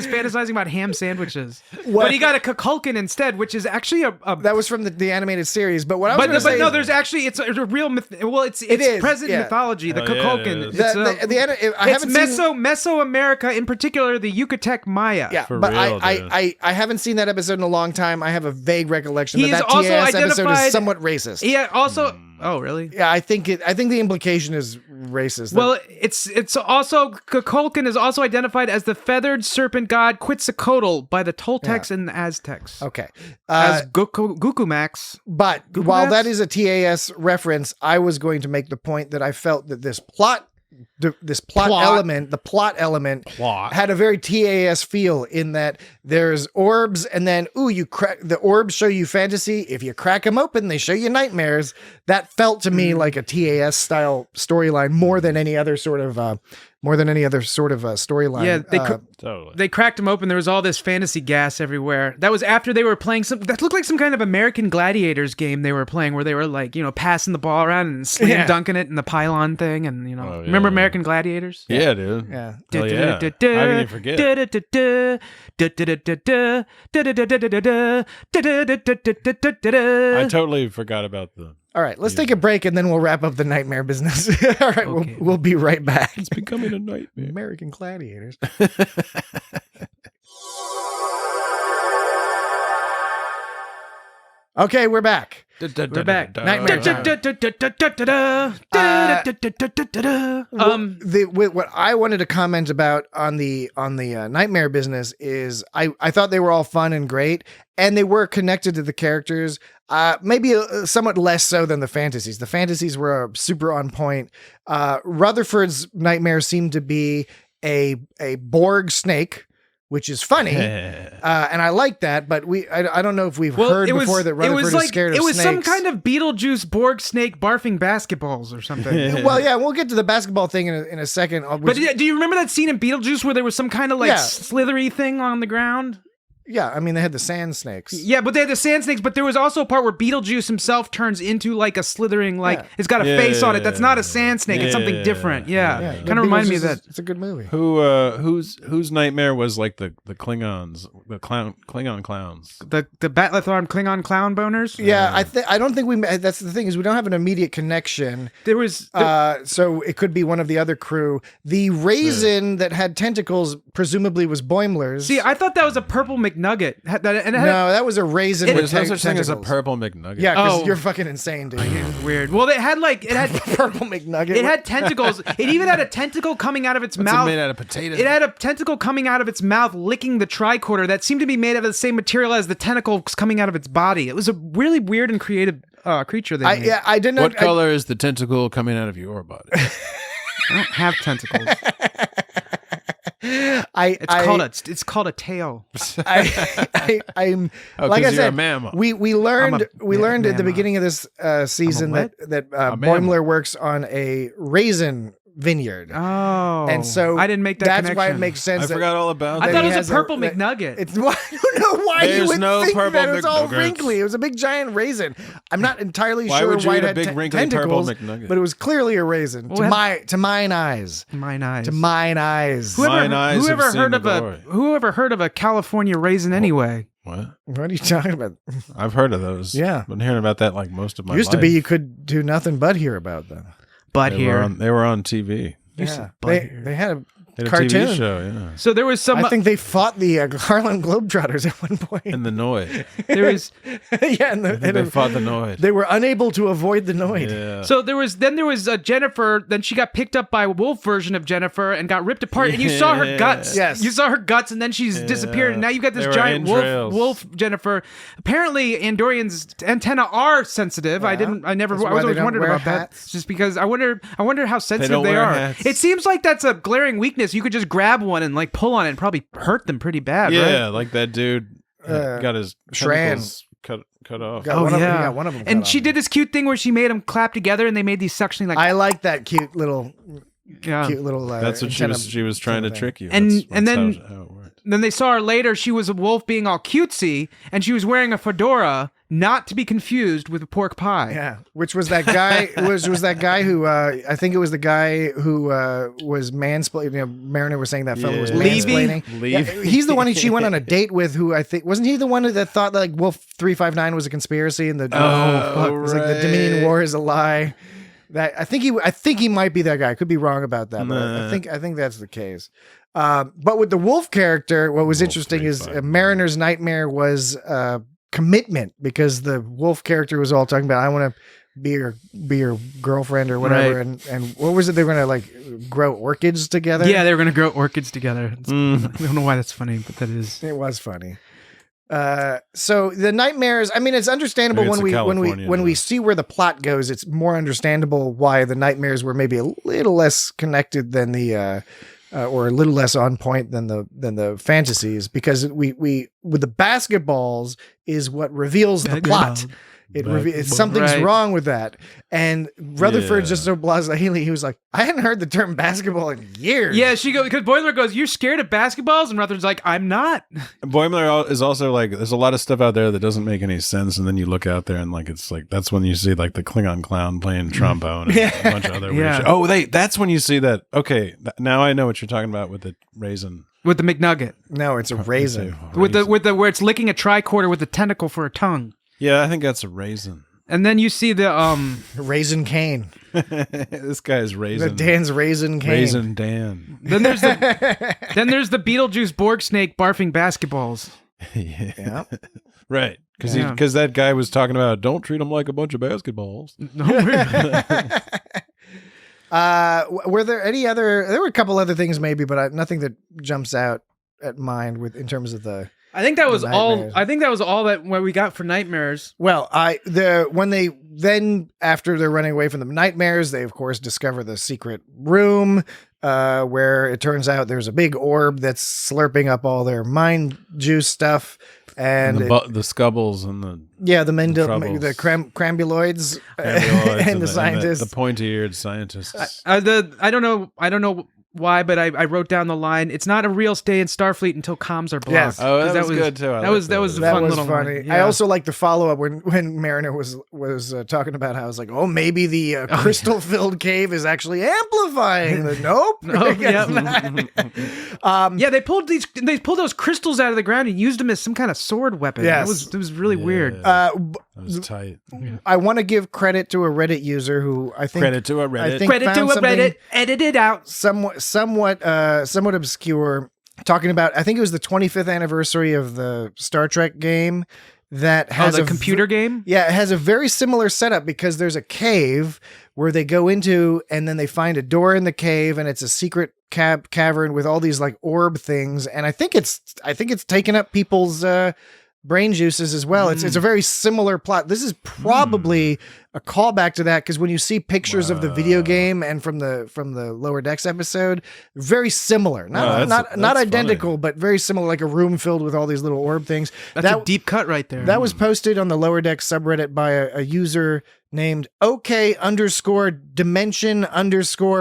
fantasizing about ham sandwiches. But he got a Kukulkan instead, which is actually that was from the animated series. But what I was going to say, no, there's actually it's a real it's present in mythology. The Kukulkan, it's Mesoamerica, in particular the Yucatec Maya. Yeah, but I haven't seen that episode in a long time. I have a vague recollection that TAS episode is somewhat racist. Yeah, also. Oh, really? Yeah, I think the implication is racist. Well, it's also Kukulkan is also identified as the feathered serpent god Quetzalcoatl by the Toltecs and the Aztecs. Okay, as Gucumax. But while that is a TAS reference, I was going to make the point that I felt that this plot element had a very TAS feel in that there's orbs and then the orbs show you fantasy. If you crack them open, they show you nightmares. That felt to me like a TAS style storyline more than any other sort of storyline. Yeah, they cracked them open. There was all this fantasy gas everywhere. That was after they were playing that looked like some kind of American Gladiators game they were playing, where they were like, passing the ball around and slam dunking it in the pylon thing, and remember American Gladiators? Yeah, dude. Yeah. How can you forget? I totally forgot about the. All right, let's take a break and then we'll wrap up the nightmare business. All right, okay. We'll be right back. It's becoming a nightmare. American Gladiators. Okay, we're back. We're back. Nightmare what I wanted to comment about on the nightmare business is I thought they were all fun and great, and they were connected to the characters. Maybe somewhat less so than the fantasies. The fantasies were super on point. Rutherford's nightmare seemed to be a Borg snake, which is funny, and I like that. But I don't know if we've heard before that Rutherford is scared of snakes. It was some kind of Beetlejuice Borg snake barfing basketballs or something. Well, yeah, we'll get to the basketball thing in a second. But do you remember that scene in Beetlejuice where there was some kind of slithery thing on the ground? Yeah, I mean, they had the sand snakes. Yeah, but they had the sand snakes, but there was also a part where Beetlejuice himself turns into like a slithering, it's got a face on it. That's not a sand snake. It's something different. Yeah. Kind of reminded me of that. It's a good movie. Whose nightmare was like the Klingons, the Klingon clowns? The Batlathon Klingon clown boners? Yeah, I don't think that's the thing, is we don't have an immediate connection. There was... so it could be one of the other crew. The raisin that had tentacles presumably was Boimler's. See, I thought that was a purple McNugget. That was a raisin. There's no such thing as a purple McNugget. Yeah, because you're fucking insane, dude. Weird. Well, it had purple McNugget. It had tentacles. It even had a tentacle coming out of its mouth. Made out of potato. It had a tentacle coming out of its mouth, licking the tricorder that seemed to be made of the same material as the tentacles coming out of its body. It was a really weird and creative creature. I didn't. What color is the tentacle coming out of your body? I don't have tentacles. It's called a tail. I'm like I said, we learned at the beginning of this season that Boimler works on a raisin vineyard. Oh, and so I didn't make that that's connection. why it makes sense. I forgot all about that. I thought it was a purple McNugget. I don't know why There's you would no think purple that. It was all McNuggets. wrinkly. It was a big giant raisin. I'm not entirely sure would you why eat it a had big wrinkly tentacles, purple McNugget? but it was clearly a raisin to mine eyes. Mine eyes. To mine eyes. Whoever heard of a California raisin anyway? What are you talking about? I've heard of those. Yeah, been hearing about that like most of my life. Used to be you could do nothing but hear about them. They were on TV. Yeah, they had In a cartoon. TV show, yeah. So there was some. I think they fought the Harlem Globetrotters at one point. And the Noid. There was. Yeah, and They fought the Noid. they were unable to avoid the Noid. Yeah. So there was Jennifer. Then she got picked up by a wolf version of Jennifer and got ripped apart. And you saw her guts. Yes. You saw her guts, and then she's disappeared. And now you got this They were giant entrails. wolf Jennifer. Apparently, Andorians' antenna are sensitive. Yeah. I That's was why always they don't wondering wear about hats. that. Just because I wonder how sensitive don't they wear are. hats. It seems like that's a glaring weakness. You could just grab one and like pull on it and probably hurt them pretty bad. Yeah, right? like that dude got his Shran. tentacles cut off. Got one of them, he got one of them And cut she off. did this cute thing where she made them clap together and they made these suctioning like I like that cute little. yeah. Cute little. That's what she was trying to trick you. And- That's and then- how it worked. Then they saw her later. She was a wolf being all cutesy, and she was wearing a fedora, not to be confused with a pork pie. Yeah, which was that guy? was that guy who? I think it was the guy who was mansplaining. You know, Mariner was saying that fellow was Levy? mansplaining. Yeah, he's the one she went on a date with. Who I think wasn't he the one that thought that, like Wolf 359 was a conspiracy and the it was like the Dominion War is a lie. That I think he might be that guy. I could be wrong about that, but I think that's the case. But with the wolf character, what was interesting is Mariner's nightmare was commitment, because the wolf character was all talking about, I want to be your girlfriend or whatever, Right. and what was it, they were gonna like grow orchids together? Yeah, they were going to grow orchids together. I don't know why that's funny, but that is. It was funny. So the nightmares, I mean, it's understandable Maybe it's when we see where the plot goes. It's more understandable why the nightmares were maybe a little less connected than the or a little less on point than the fantasies, because we with the basketballs is what reveals the plot. Something's wrong with that. And Rutherford's just so blasé. He was like, I hadn't heard the term basketball in years. Yeah, because Boimler goes, "You're scared of basketballs?" And Rutherford's like, "I'm not." Boimler is also like, there's a lot of stuff out there that doesn't make any sense, and then you look out there and like it's like that's when you see like the Klingon clown playing trombone and a bunch of other weird shit. Oh, that's when you see that. Okay, now I know what you're talking about with the raisin. With the McNugget. No, it's a raisin. With the where it's licking a tricorder with a tentacle for a tongue. Yeah, I think that's a raisin. And then you see the Raisin Cane. This guy's raisin. Dan's Raisin Cane. Raisin Dan. Then there's the Beetlejuice Borg snake barfing basketballs. Yeah. Right. Because that guy was talking about, don't treat them like a bunch of basketballs. Were there any other? There were a couple other things maybe, but nothing that jumps out at mind in terms of the. I think that was nightmares. all. I think that was all that what we got for nightmares. Well, after they're running away from the nightmares, they of course discover the secret room, where it turns out there's a big orb that's slurping up all their mind juice stuff, and the scubbles and the crambuloids and the scientists, the pointy-eared scientists. I don't know why, but I wrote down the line. It's not a real stay in Starfleet until comms are blocked. Yes. Oh, that was good too. That was a fun little funny. line. Yeah. I also like the follow up when Mariner was talking about how it's like, oh, maybe the crystal filled cave is actually amplifying the nope. Yeah, they pulled those crystals out of the ground and used them as some kind of sword weapon. Yes. It was really weird. That was tight. I want to give credit to a Reddit user who I think Credit to a Reddit. Reddit, edit it out. Somewhat obscure, talking about, I think it was the 25th anniversary of the Star Trek game that has a computer game. Yeah, it has a very similar setup, because there's a cave where they go into and then they find a door in the cave, and it's a secret cavern with all these like orb things, and I think it's taken up people's brain juices as well. It's a very similar plot. This is probably a callback to that, because when you see pictures of the video game and from the Lower Decks episode, very similar. Not identical, funny. but very similar, like a room filled with all these little orb things. That's a deep cut right there. That was posted on the Lower Decks subreddit by a user named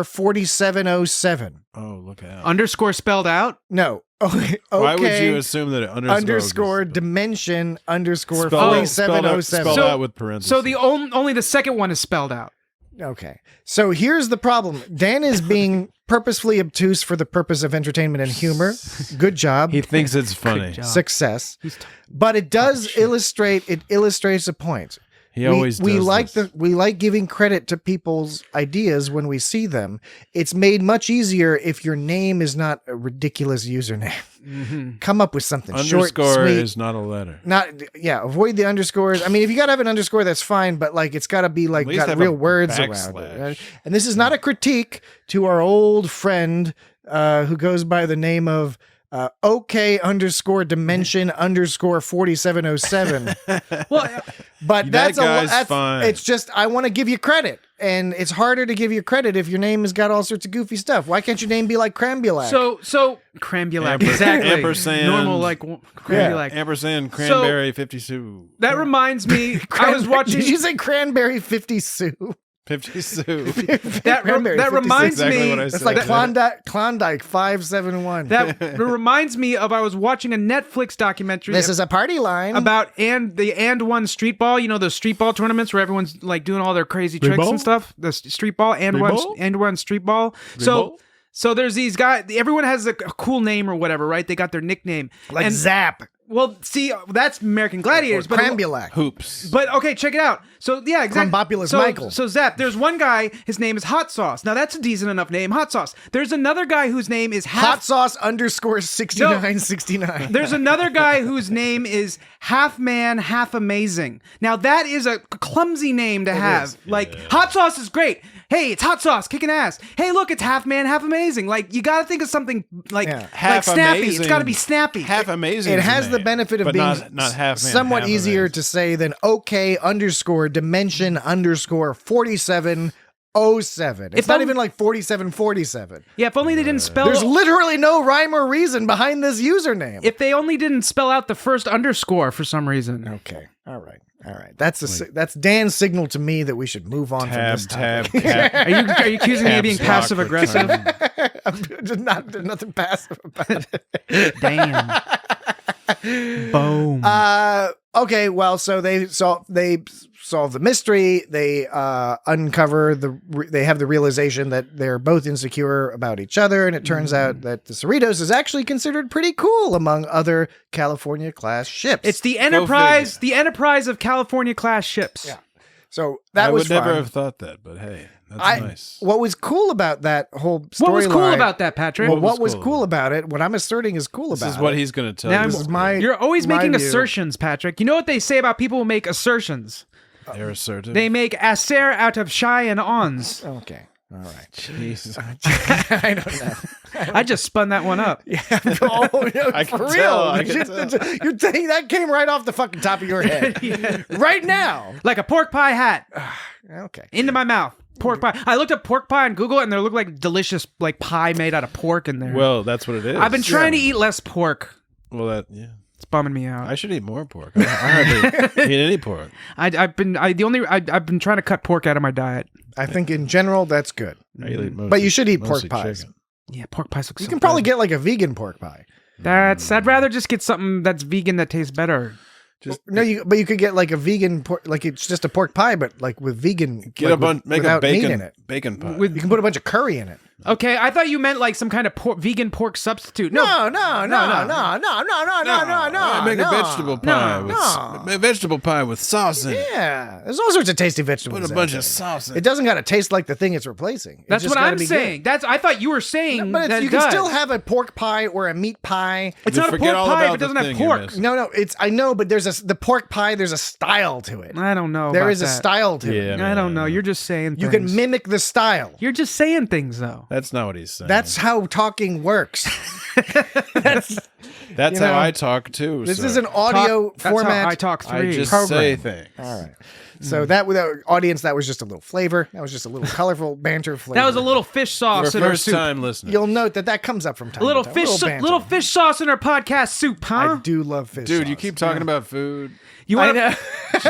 OK_dimension_4707. Oh, look out. Underscore spelled out? No. Okay. Why would you assume that underscore dimension _ spelled 4707? Spelled out with parentheses. So only the second one is spelled out. Okay. So here's the problem. Dan is being purposefully obtuse for the purpose of entertainment and humor. Good job. He thinks it's funny. Success. But it does illustrates a point. He always we does like this. we like giving credit to people's ideas when we see them. It's made much easier if your name is not a ridiculous username. Mm-hmm. Come up with something Underscore short, sweet. is not a letter. Avoid the underscores. I mean, if you gotta have an underscore, that's fine, but like it's gotta be like At least got have real a words around backslash. it. Right? And this is not a critique to our old friend who goes by the name of OK_dimension_4707. Well, But That guy's that's fine. It's just I want to give you credit, and it's harder to give you credit if your name has got all sorts of goofy stuff. Why can't your name be like Crambulac? so Crambulac, exactly. Ampersand. Normal like Crambulac. Ampersand cranberry 52. That reminds me, I was watching. Did you say Cranberry 50 Sue? 50 Sue. That Cranberry 56. reminds Exactly me. what I That's said. like Klondike 571. That reminds me of I was watching a Netflix documentary. This is a party line about the one street ball. You know those street ball tournaments where everyone's like doing all their crazy tricks ball? and stuff. The street ball and one street ball. ball? So there's these guys. Everyone has a cool name or whatever, right? They got their nickname. like and, Zap Well, see, that's American Gladiators, or but Crambulac. Hoops. But okay, check it out. So yeah, exactly. Crumbopulous so, Michael. So Zap, there's one guy. His name is Hot Sauce. Now that's a decent enough name, Hot Sauce. There's another guy whose name is Hot Sauce _6969. There's another guy whose name is Half Man, Half Amazing. Now that is a clumsy name to have. Like Hot Sauce is great. Hey, it's Hot Sauce kicking ass. Hey, look, it's Half Man, Half Amazing. Like you got to think of something like Half snappy. amazing. It's got to be snappy. Half amazing. It has the benefit of but being not half man, somewhat half easier amazing. to say than OK_dimension_4707. It's not even like 4747. Yeah, if only they didn't spell. There's literally no rhyme or reason behind this username. If they only didn't spell out the first underscore for some reason. Okay. All right. That's Dan's signal to me that we should move on from this topic. Tab. Are you accusing me of being Caps passive lock aggressive? I'm just there's nothing passive about it. Damn. Boom. Okay, well, so they solve the mystery. They uncover they have the realization that they're both insecure about each other, and it turns out that the Cerritos is actually considered pretty cool among other California class ships. It's the Enterprise, of California class ships. Yeah. So that I was would never fun. have thought that, but hey, that's nice. What was cool about that whole storyline? What was cool about that, Patrick? Well, what was cool about it? What I'm asserting is cool This about is what it. he's going to tell Now, you. This is my. You're always my making view. assertions, Patrick. You know what they say about people who make assertions? They're assertive. They make aser out of shy and ons. Okay. All right. Jesus. I don't know. I just spun that one up. Oh, no, I for can real. tell, I can You're saying that came right off the fucking top of your head. Right now. Like a pork pie hat Okay. into my mouth. Pork pie. I looked up pork pie on Google and there looked like delicious like pie made out of pork in there. Well, that's what it is. I've been trying to eat less pork. Well, It's bumming me out. I should eat more pork. I hardly eat any pork. I've been trying to cut pork out of my diet. I think in general that's good. I eat But you should eat pork mostly pies. chicken. Yeah, pork pies look You so can probably good. get like a vegan pork pie. I'd rather just get something that's vegan that tastes better. But you could get like a vegan pork, like it's just a pork pie, but like with vegan. Get like a bunch, make a without meat in bacon it. bacon pie. You can put a bunch of curry in it. Okay, I thought you meant like some kind of vegan pork substitute. No. Make a vegetable pie with vegetable pie with sauce in it. Yeah, there's all sorts of tasty vegetables. Put a out bunch there. of sauce in It it. doesn't got to taste like the thing it's replacing. It's That's just what gotta I'm be saying. I thought you were saying good. But that you it can does. still have a pork pie or a meat pie. It's You not a forget pork all pie if about it doesn't the have thing you pork. missed. No, I know, but the pork pie. There's a style to it. I don't know. There about is a that. style to it. Yeah, I don't know. You're just saying You things. can mimic the style. You're just saying things though. That's not what he's saying. That's how talking works. That's you how know, I talk too. This sir. is an audio That's how format. I talk I 3. just program. say things. All right. So that with our audience, that was just a little flavor. That was just a little colorful banter flavor. That was a little fish sauce For in our first soup. time listening. You'll note that comes up from time A little to time. fish, banter. little fish sauce in our podcast soup, huh? I do love fish Dude, sauce. you keep talking about food. You I want know.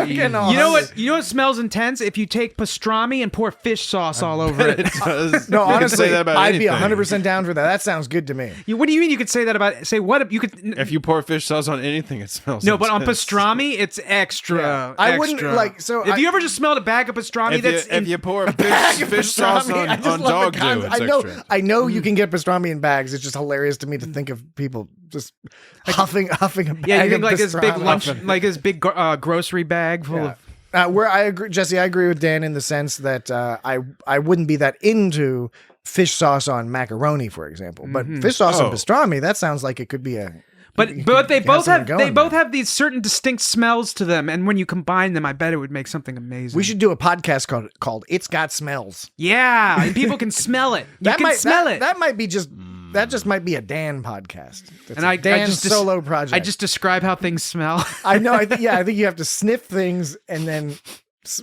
I'm getting all You know hungry. what? You know what smells intense? If you take pastrami and pour fish sauce all over it. It does. No, You can honestly, say that about I'd be anything. 100% down for that. That sounds good to me. What do you mean you could say that about? Say what? You could. If you pour fish sauce on anything, it smells. No, but on intense. pastrami, it's extra. Yeah. I wouldn't, extra. like, so If I- you ever just smelled a bag of pastrami, If you pour fish sauce Pastrami, I on just love dog the do, concept. it's I know, extra. I know you can get pastrami in bags. It's just hilarious to me to think of people just huffing a bag yeah, you of think like this big pastrami. lunch, like this big grocery bag full Yeah. of. Where I agree, Jesse, I agree with Dan in the sense that I wouldn't be that into fish sauce on macaroni, for example. But fish sauce on pastrami, that sounds like it could be a. But they both have these certain distinct smells to them, and when you combine them, I bet it would make something amazing. We should do a podcast called "It's Got Smells." Yeah, and people can smell it. That just might be a Dan podcast. That's and Dan's solo project. I just describe how things smell. I know. I think you have to sniff things and then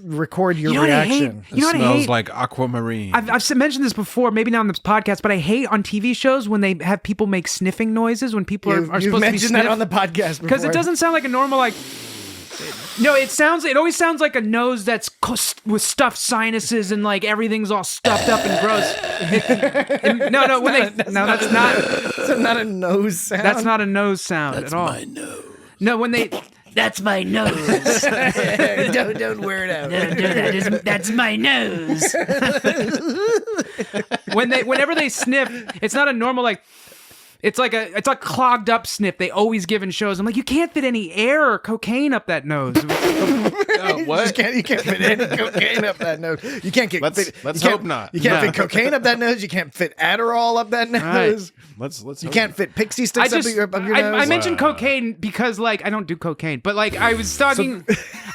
record your reaction. It smells like aquamarine. I've mentioned this before, maybe not on this podcast, but I hate on TV shows when they have people make sniffing noises when people are supposed to be sniffed. You've mentioned that on the podcast before. Because it doesn't sound like a normal, like... No, it always sounds like a nose that's with stuffed sinuses and like everything's all stuffed up and gross. That's not a nose sound. That's not a nose sound at all. That's my nose. No, when they... That's my nose. don't wear it out. That's my nose. Whenever they sniff, it's not a normal like. It's like a clogged up sniff they always give in shows. I'm like, you can't fit any air or cocaine up that nose. What? You can't fit any cocaine up that nose. You can't get. Let's hope not. You can't fit cocaine up that nose. You can't fit Adderall up that nose. Right. Let's. You can't fit pixie sticks up your nose. I mentioned cocaine because like I don't do cocaine, but like I was talking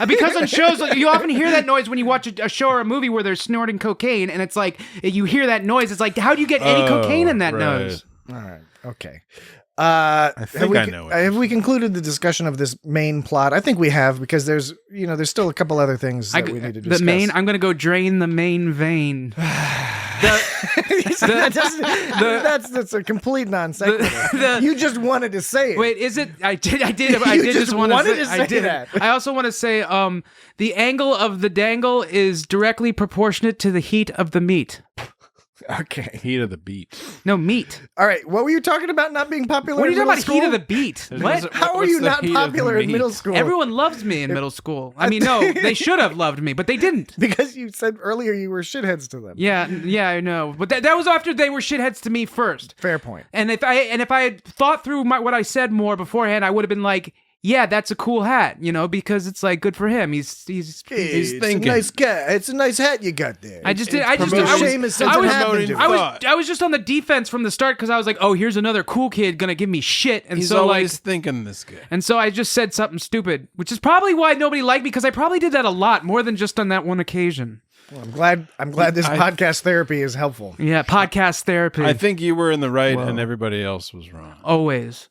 because on shows like, you often hear that noise when you watch a show or a movie where they're snorting cocaine, and it's like you hear that noise. It's like, how do you get any cocaine in that nose? All right. Okay. I think I know it. Have we concluded the discussion of this main plot? I think we have, because there's still a couple other things that we need to discuss. I'm going to go drain the main vein. That's a complete non sequitur. You just wanted to say it. Wait, is it? I did just want to say that. I also want to say the angle of the dangle is directly proportionate to the heat of the meat. Okay. Heat of the beat. No, meat. All right. What were you talking about not being popular What are you in talking middle about, school? heat of the beat? What? How are you not popular in middle school? Everyone loves me in middle school. I mean, no, they should have loved me, but they didn't. Because you said earlier you were shitheads to them. Yeah, I know. But that was after they were shitheads to me first. Fair point. And if I had thought through what I said more beforehand, I would have been like, yeah, that's a cool hat, because it's like good for him. He's thinking. It's a nice guy. It's a nice hat you got there. I was just on the defense from the start because I was like, oh, here's another cool kid gonna give me shit, and he's so always thinking this guy. And so I just said something stupid, which is probably why nobody liked me because I probably did that a lot more than just on that one occasion. Well, I'm glad this podcast therapy is helpful. Yeah, podcast therapy. I think you were in the right and everybody else was wrong. Always.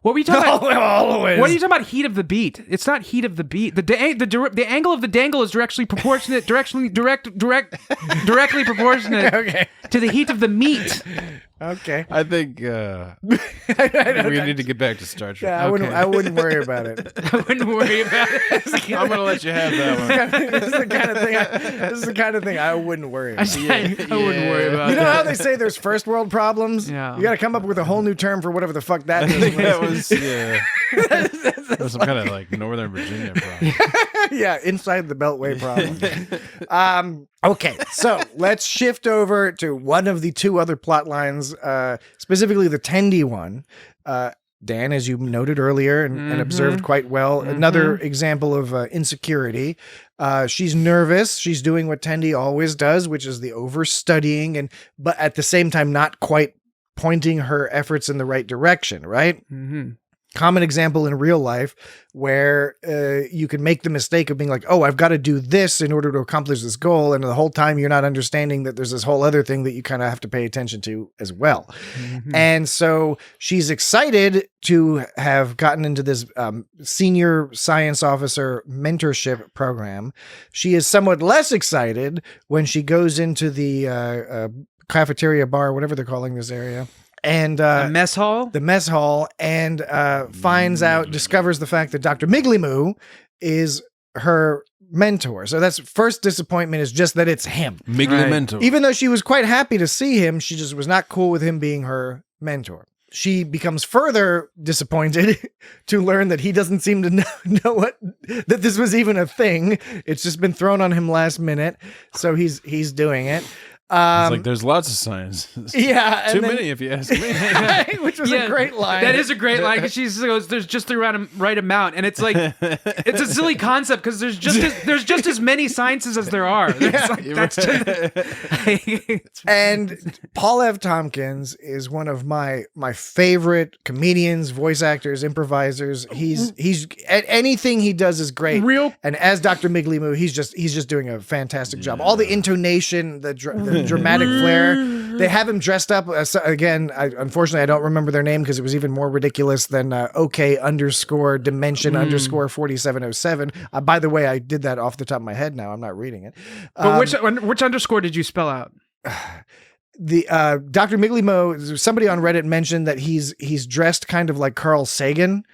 What were you talking about? Always. What are you talking about? Heat of the beat. It's not heat of the beat. The angle of the dangle is directly proportionate. Directly proportionate to the heat of the meat. Okay. I think we need to get back to Star Trek. Yeah, I wouldn't worry about it. I wouldn't worry about it. I'm gonna let you have that one. This is the kind of thing I wouldn't worry about. I wouldn't worry about it. You know how they say there's first world problems? Yeah. You got to come up with a whole new term for whatever the fuck that is. I think that was that was some kind of like Northern Virginia problem. Yeah, inside the Beltway problem. Okay, so let's shift over to one of the two other plot lines, specifically the Tendi one. Dan, as you noted earlier and observed quite well, another example of insecurity. She's nervous. She's doing what Tendi always does, which is the overstudying, but at the same time not quite pointing her efforts in the right direction, right? Mm-hmm. Common example in real life where you can make the mistake of being like, oh, I've got to do this in order to accomplish this goal. And the whole time you're not understanding that there's this whole other thing that you kind of have to pay attention to as well. Mm-hmm. And so she's excited to have gotten into this senior science officer mentorship program. She is somewhat less excited when she goes into the cafeteria bar, whatever they're calling this area. And the mess hall, and discovers the fact that Dr. Miglimoo is her mentor. So that's first disappointment, is just that it's him. Mentor. Even though she was quite happy to see him, she just was not cool with him being her mentor. She becomes further disappointed to learn that he doesn't seem to know that this was even a thing. It's just been thrown on him last minute. So he's doing it. It's like there's lots of sciences. Yeah, too many if you ask me. Which was a great line. That is a great line because she goes, "There's just the right amount," and it's like it's a silly concept because there's just as many sciences as there are. And Paul F. Tompkins is one of my favorite comedians, voice actors, improvisers. He's anything he does is great. And as Dr. Migley-Moo, he's just doing a fantastic job. All the intonation, the dramatic flair. They have him dressed up again. Unfortunately, I don't remember their name because it was even more ridiculous than OK_dimension_4707. By the way, I did that off the top of my head. Now I'm not reading it. But which underscore did you spell out? The Dr. Migley-Moo, somebody on Reddit mentioned that he's dressed kind of like Carl Sagan,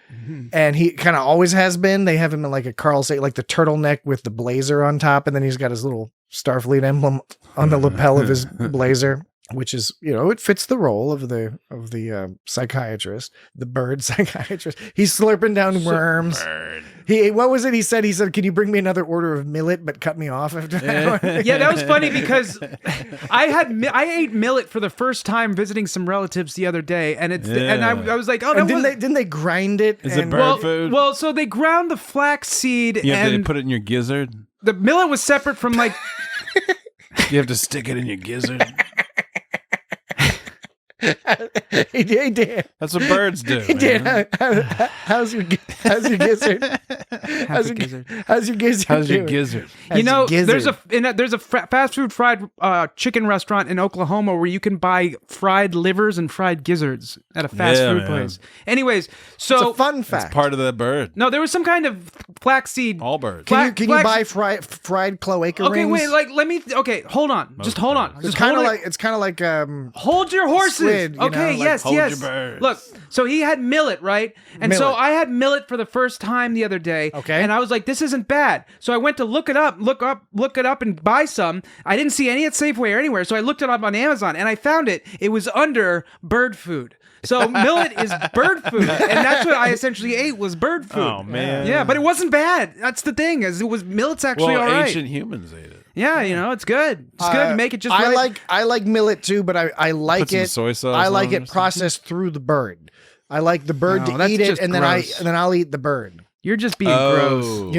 and he kind of always has been. They have him in like a Carl Sagan, like the turtleneck with the blazer on top, and then he's got his little Starfleet emblem on the lapel of his blazer, which is, it fits the role of the psychiatrist, the bird psychiatrist. He's slurping down worms. What was it? He said, "Can you bring me another order of millet, but cut me off after that?" Yeah, that was funny because I ate millet for the first time visiting some relatives the other day, and I was like, "Oh, didn't they grind it? Is it bird food? Well, so they ground the flax seed and they put it in your gizzard. The millet was separate from like. You have to stick it in your gizzard. He did. That's what birds do. He did. How's your gizzard? How's your gizzard? There's a fast food fried chicken restaurant in Oklahoma where you can buy fried livers and fried gizzards at a fast food place. Anyways, so it's a fun fact. It's part of the bird. No, there was some kind of flaxseed. All birds. Can you buy fried cloaca rings? Okay, wait. Let me. Okay, hold on. Just hold on. It's kind of like hold your horses. Squid, okay, yes. Your birds. Look, so he had millet, right? And so I had millet for the first time the other day. Okay. And I was like, this isn't bad. So I went to look it up and buy some. I didn't see any at Safeway or anywhere. So I looked it up on Amazon and I found it. It was under bird food. So millet is bird food, and that's what I essentially ate was bird food. Oh man. Yeah, but it wasn't bad. That's the thing, is millet's actually all right. Ancient humans ate it. Yeah, it's good. It's good to make it just right. I like millet too, but I like Put some soy sauce I like on it processed through the bird. I like the bird to eat it, and then I'll eat the bird. You're just being gross.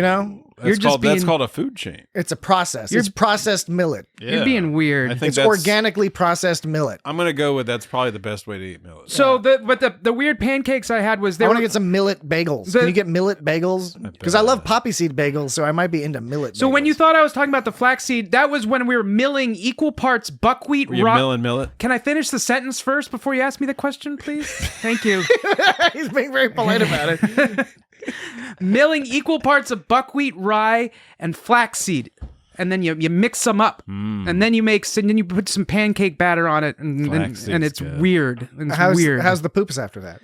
That's called a food chain. It's a process. It's processed millet. Yeah. You're being weird. I think it's organically processed millet. I'm gonna go with that's probably the best way to eat millet. So the weird pancakes I had was I want to get some millet bagels. Can you get millet bagels? Because I love poppy seed bagels, so I might be into millet. So bagels. when you thought I was talking about the flaxseed, that was when we were milling equal parts buckwheat. Were you milling millet? Can I finish the sentence first before you ask me the question, please? Thank you. He's being very polite about it. Milling equal parts of buckwheat, rye, and flaxseed, and then you mix them up, and then you put some pancake batter on it, and it's good. Weird. And how's the poops after that?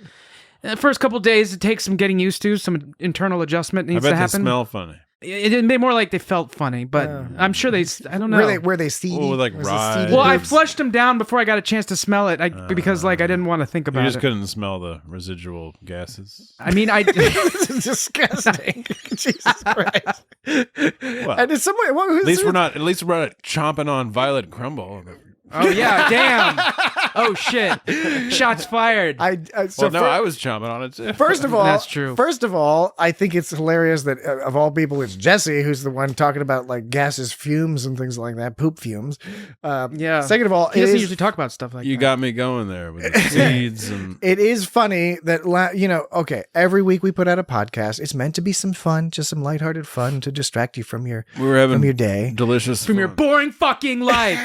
The first couple days, it takes some getting used to. Some internal adjustment needs to happen. They smell funny. It made more like they felt funny, but I'm sure I don't know. Were they seedy? Like rye. Well, I flushed them down before I got a chance to smell it because I didn't want to think about it. You just couldn't smell the residual gases. I mean, this is disgusting. Jesus Christ. Well, and in some way, at least we're not chomping on Violet Crumble. Oh yeah, damn. Oh shit. Shots fired. I was chomping on it too. First of all, that's true. First of all, I think it's hilarious that of all people, it's Jesse who's the one talking about like gases, fumes, and things like that, poop fumes. Yeah. Second of all, he doesn't usually talk about stuff like that. You got me going there with the seeds and. It is funny that okay, every week we put out a podcast. It's meant to be some fun, just some lighthearted fun to distract you from your day, delicious from fun. your boring fucking life.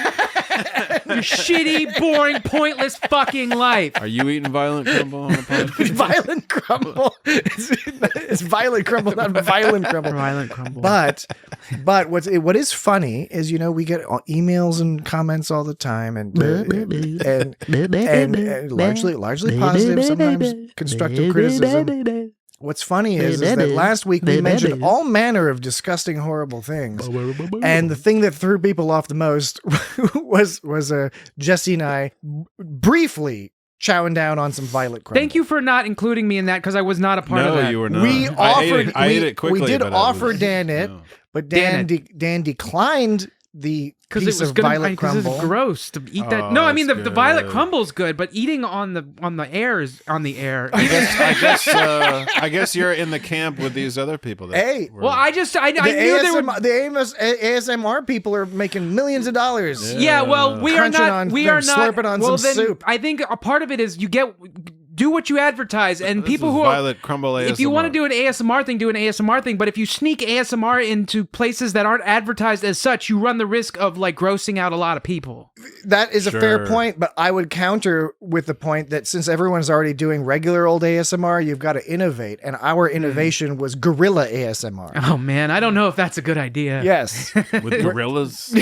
Your shitty, boring, pointless fucking life. Are you eating Violent Crumble on a podcast? Violent Crumble. It's Violent Crumble, not Violent Crumble. Violent Crumble. But what is funny is we get emails and comments all the time, and largely positive, sometimes constructive criticism. What's funny is that last week we mentioned all manner of disgusting, horrible things, and the thing that threw people off the most was Jesse and I briefly chowing down on some Violet Crumble. Thank you for not including me in that because I was not a part of that. No, you were not. I ate it quickly. We did offer Dan it, but Dan declined the piece of violet crumble. Because it's gross to eat that. No, I mean the violet crumble's good, but eating on the air is on the air. I guess you're in the camp with these other people. Hey, well, I knew they were. The ASMR people are making millions of dollars. Yeah, well, we are not. Slurping on some soup. I think a part of it is you do what you advertise, and people who violet crumble ASMR. If you want to do an ASMR thing, do an ASMR thing. But if you sneak ASMR into places that aren't advertised as such, you run the risk of like grossing out a lot of people. That is a fair point, but I would counter with the point that since everyone's already doing regular old ASMR, you've got to innovate, and our innovation was gorilla ASMR. Oh man, I don't know if that's a good idea. Yes, with gorillas.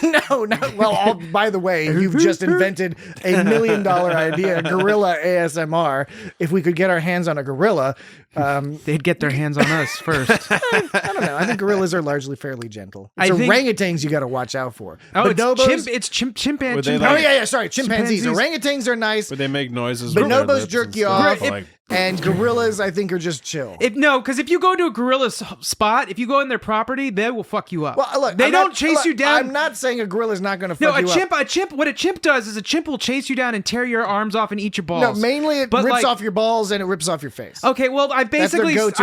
No. Well, by the way, you've just invented a $1 million idea, gorilla ASMR. If we could get our hands on a gorilla, they'd get their hands on us first. I don't know. I think gorillas are largely fairly gentle. It's orangutans you got to watch out for. Oh, bonobos, it's chimpanzees. Sorry, chimpanzees. Orangutans are nice. But they make noises. Bonobos jerk you off. And gorillas, I think, are just chill. Because if you go to a gorilla spot, if you go in their property, they will fuck you up. Well, look, they don't chase you down. I'm not saying a gorilla's not going to fuck you up. A chimp. What a chimp does is a chimp will chase you down and tear your arms off and eat your balls. No, mainly it rips off your balls and it rips off your face. Okay, well, I basically balls.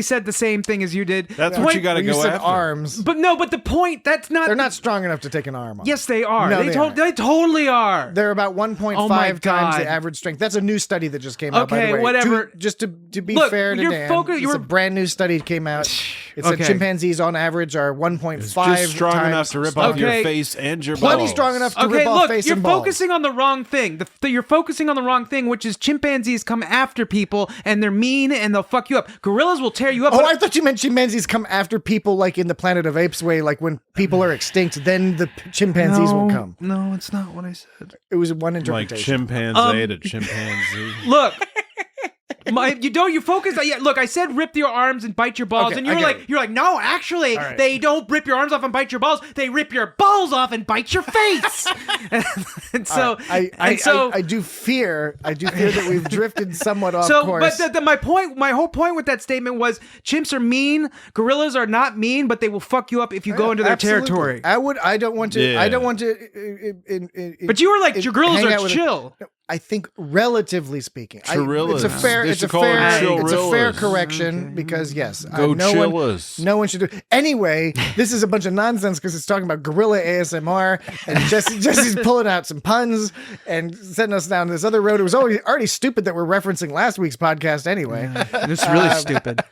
said the same thing as you did. That's what you got to go after. Arms, but the point. That's not. They're not strong enough to take an arm off. Yes, they are. No, they totally are. They're about 1.5 times the average strength. That's a new study that just came out. By the way. Whatever. Just to be fair to Dan, it's a brand new study that came out. It said chimpanzees on average are 1.5 just strong times enough to rip off your face and your balls. Plenty strong enough to rip off face and balls. You're focusing on the wrong thing. You're focusing on the wrong thing, which is chimpanzees come after people and they're mean and they'll fuck you up. Gorillas will tear you up. Oh, I thought you meant chimpanzees come after people like in the Planet of Apes way, like when people are extinct, then the chimpanzees will come. No, it's not what I said. It was one interpretation. Like chimpanzee to chimpanzee. Look. You focus. Look, I said rip your arms and bite your balls, and you're like, no, actually, they don't rip your arms off and bite your balls. They rip your balls off and bite your face. I do fear that we've drifted somewhat off course. But my whole point with that statement was chimps are mean, gorillas are not mean, but they will fuck you up if you go into their territory. I don't want to. Yeah. I don't want to. But you were like, your gorillas are chill. I think, relatively speaking, it's a fair correction because yes, no one should do. Anyway, this is a bunch of nonsense because it's talking about gorilla ASMR and Jesse's pulling out some puns and setting us down this other road. It was already stupid that we're referencing last week's podcast anyway. It's really stupid.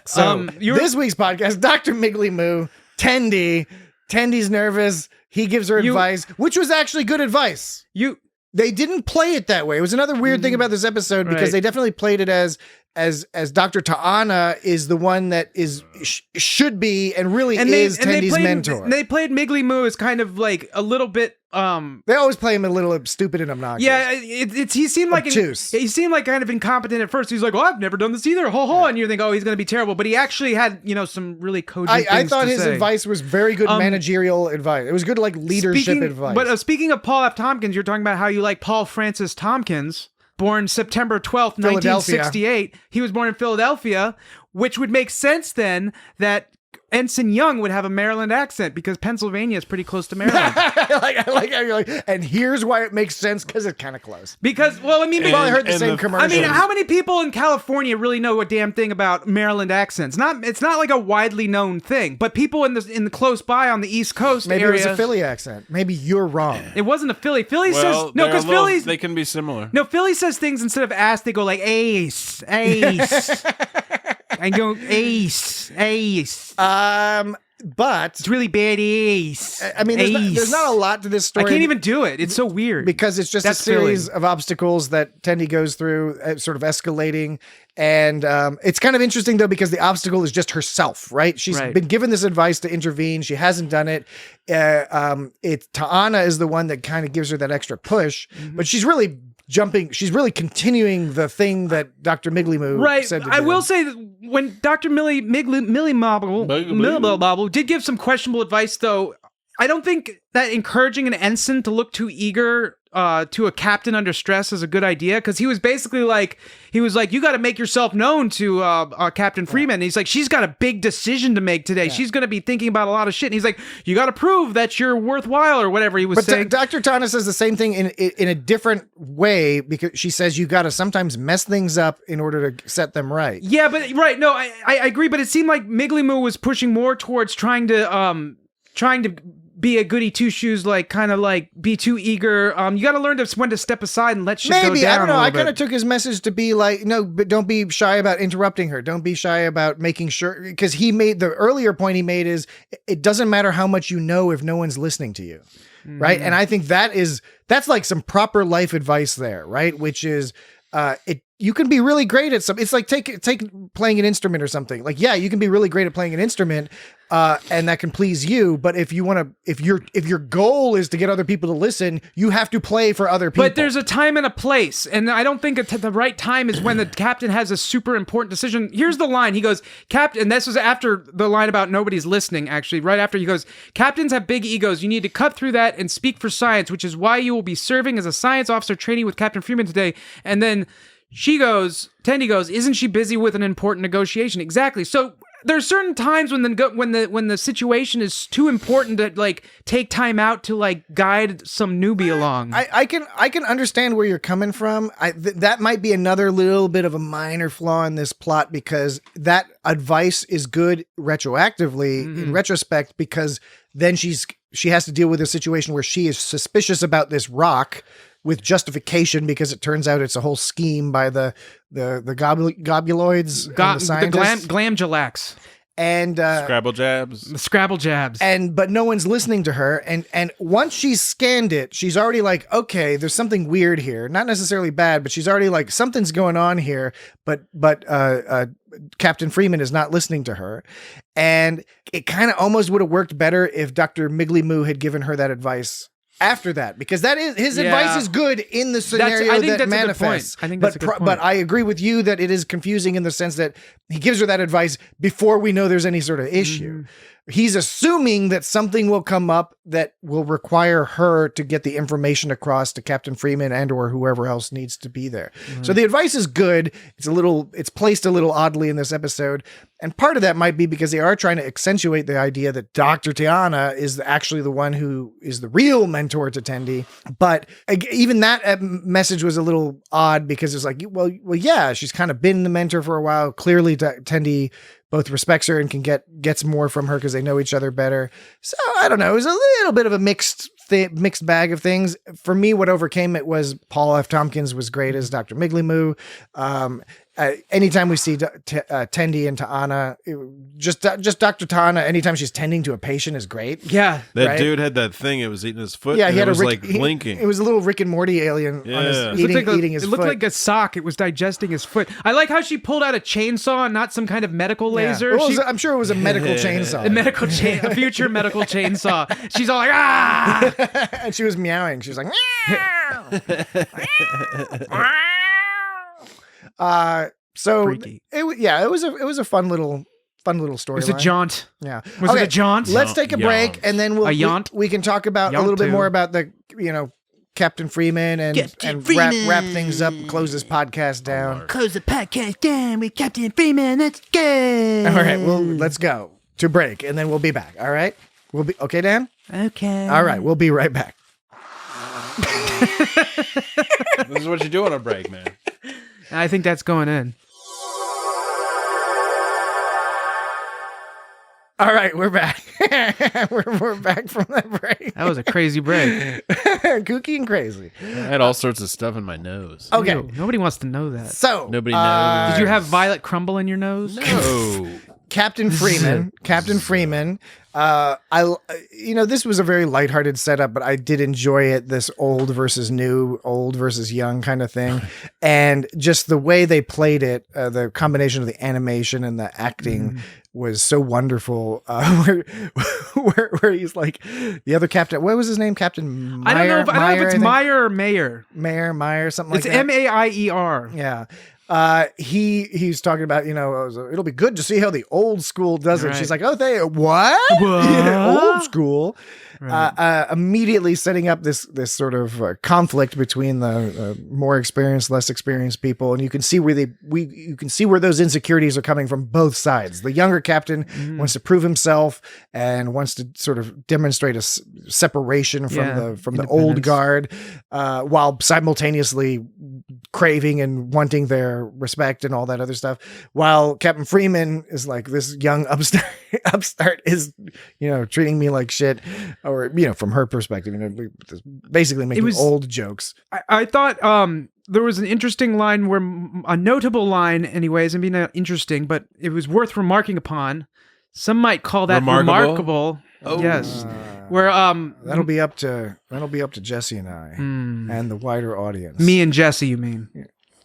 So this week's podcast, Dr. Miggly Moo, Tendy's nervous. He gives her advice, which was actually good advice. They didn't play it that way. It was another weird thing about this episode because they definitely played it as Dr. Ta'ana is the one that should be and really is Tendy's mentor. They played Miggly Moo as kind of like a little bit. They always play him a little stupid and obnoxious. Yeah, he seemed like he seemed like kind of incompetent at first. He's like, "Oh, I've never done this either." And you think, "Oh, he's going to be terrible," but he actually had some really cogent. I thought his advice was very good managerial advice. It was good like leadership advice. But speaking of Paul F. Tompkins, you're talking about how you like Paul Francis Tompkins. Born September 12th, 1968. He was born in Philadelphia, which would make sense then that Ensign Young would have a Maryland accent because Pennsylvania is pretty close to Maryland. I like how you're like, and here's why it makes sense because it's kind of close. Because, well, I mean, I heard the same commercial. I mean, how many people in California really know a damn thing about Maryland accents? It's not like a widely known thing, but people in the close by on the East Coast maybe area, it was a Philly accent. Maybe you're wrong. It wasn't a Philly. Philly says no because Philly's they can be similar. No, Philly says things instead of ass, they go like ace. And go ace. But it's really bad ace. I mean, there's not a lot to this story. I can't even do it. It's so weird. Because it's just a series of obstacles that Tendy goes through, sort of escalating. And it's kind of interesting, though, because the obstacle is just herself, right? She's been given this advice to intervene. She hasn't done it. Ta'ana is the one that kind of gives her that extra push. Mm-hmm. But she's really continuing the thing that Dr. Miggly Moo said to do. I will say that when Dr. Millie Mobble did give some questionable advice, though, I don't think that encouraging an ensign to look too eager to a captain under stress is a good idea, because he was basically like, you got to make yourself known to Captain Freeman. And he's like, she's got a big decision to make today. She's going to be thinking about a lot of shit. And he's like, you got to prove that you're worthwhile, or whatever he was saying. Dr. Tana says the same thing in a different way, because she says you got to sometimes mess things up in order to set them right. Yeah, but right. No, I agree. But it seemed like Miggly Moo was pushing more towards trying to be a goody two shoes, like kind of like be too eager. You got to learn when to step aside and let shit go down. I don't know. I kind of took his message to be like, no, but don't be shy about interrupting her. Don't be shy about making sure, because he made the earlier point he made is it doesn't matter how much you know if no one's listening to you. Right. And I think that's like some proper life advice there. Right. Which is, you can be really great at something. It's like take playing an instrument or something. Like, yeah, you can be really great at playing an instrument, and that can please you. But if your goal is to get other people to listen, you have to play for other people. But there's a time and a place, and I don't think the right time is when the captain has a super important decision. Here's the line. He goes, "Captain," and this was after the line about nobody's listening. Actually, right after he goes, "Captains have big egos. You need to cut through that and speak for science, which is why you will be serving as a science officer training with Captain Freeman today." And then Tendi goes, "Isn't she busy with an important negotiation?" Exactly. So there's certain times when the situation is too important to like take time out to like guide some newbie along. I can understand where you're coming from. That might be another little bit of a minor flaw in this plot, because that advice is good retroactively in retrospect, because then she has to deal with a situation where she is suspicious about this rock with justification, because it turns out it's a whole scheme by the gobuloids, and the scientists. Glamgelax. And Scrabble jabs. The Scrabble jabs. But no one's listening to her. And once she's scanned it, she's already like, okay, there's something weird here. Not necessarily bad, but she's already like, something's going on here. But Captain Freeman is not listening to her. And it kind of almost would have worked better if Dr. Miggly Moo had given her that advice after that, because that is his advice is good in the scenario that manifests. I think that's a good point. But I agree with you that it is confusing in the sense that he gives her that advice before we know there's any sort of issue. He's assuming that something will come up that will require her to get the information across to Captain Freeman and or whoever else needs to be there. So the advice is good. It's placed a little oddly in this episode. And part of that might be because they are trying to accentuate the idea that Dr. Tiana is actually the one who is the real mentor to Tendi. But even that message was a little odd, because it's like, well, yeah, she's kind of been the mentor for a while. Clearly Tendi both respects her and gets more from her because they know each other better. So I don't know. It was a little bit of a mixed bag of things. For me, what overcame it was Paul F. Tompkins was great as Dr. Miggly Moo. Anytime we see Tendi and Ta'ana, just Dr. Ta'ana, anytime she's tending to a patient is great. Yeah. That dude had that thing. It was eating his foot. Yeah, he had it was blinking. It was a little Rick and Morty alien on his, eating his foot. It looked like a sock. It was digesting his foot. I like how she pulled out a chainsaw and not some kind of medical laser. Yeah. Well, I'm sure it was a medical chainsaw. A future medical chainsaw. She's all like, ah! And she was meowing. She was like, so freaky. It was a fun little story. It was a jaunt. Yeah. Was it a jaunt? Let's take a break, and then we can talk about a little bit more about the Captain Freeman and wrap things up, close this podcast down. Close the podcast down with Captain Freeman. Let's go. All right, well, let's go to break, and then we'll be back. All right, we'll be okay, Dan. Okay. All right, we'll be right back. This is what you do on a break, man. I think that's going in. All right, we're back. we're back from that break. That was a crazy break. Kooky and crazy. I had all sorts of stuff in my nose. Okay. Ew, nobody wants to know that. So nobody knows. Did you have violet crumble in your nose? No. Captain Freeman. This was a very lighthearted setup, but I did enjoy it. This old versus new, old versus young kind of thing. And just the way they played it, the combination of the animation and the acting was so wonderful. Where he's like the other captain. What was his name? Captain Meyer? I don't know if it's Meyer or Mayer. Meyer, something it's like that. Maier. Yeah. He's talking about, it'll be good to see how the old school does it. Right. She's like, oh, what? Old school. Right. Immediately setting up this sort of conflict between the more experienced, less experienced people, and you can see where those insecurities are coming from both sides. The younger captain wants to prove himself and wants to sort of demonstrate a separation from the old guard, while simultaneously craving and wanting their respect and all that other stuff. While Captain Freeman is like, this young upstart is treating me like shit. Or, from her perspective, basically making old jokes. I thought there was an interesting line a notable line anyways, and being interesting, but it was worth remarking upon. Some might call that remarkable. Oh. Yes. Where that'll be up to Jesse and I and the wider audience. Me and Jesse, you mean?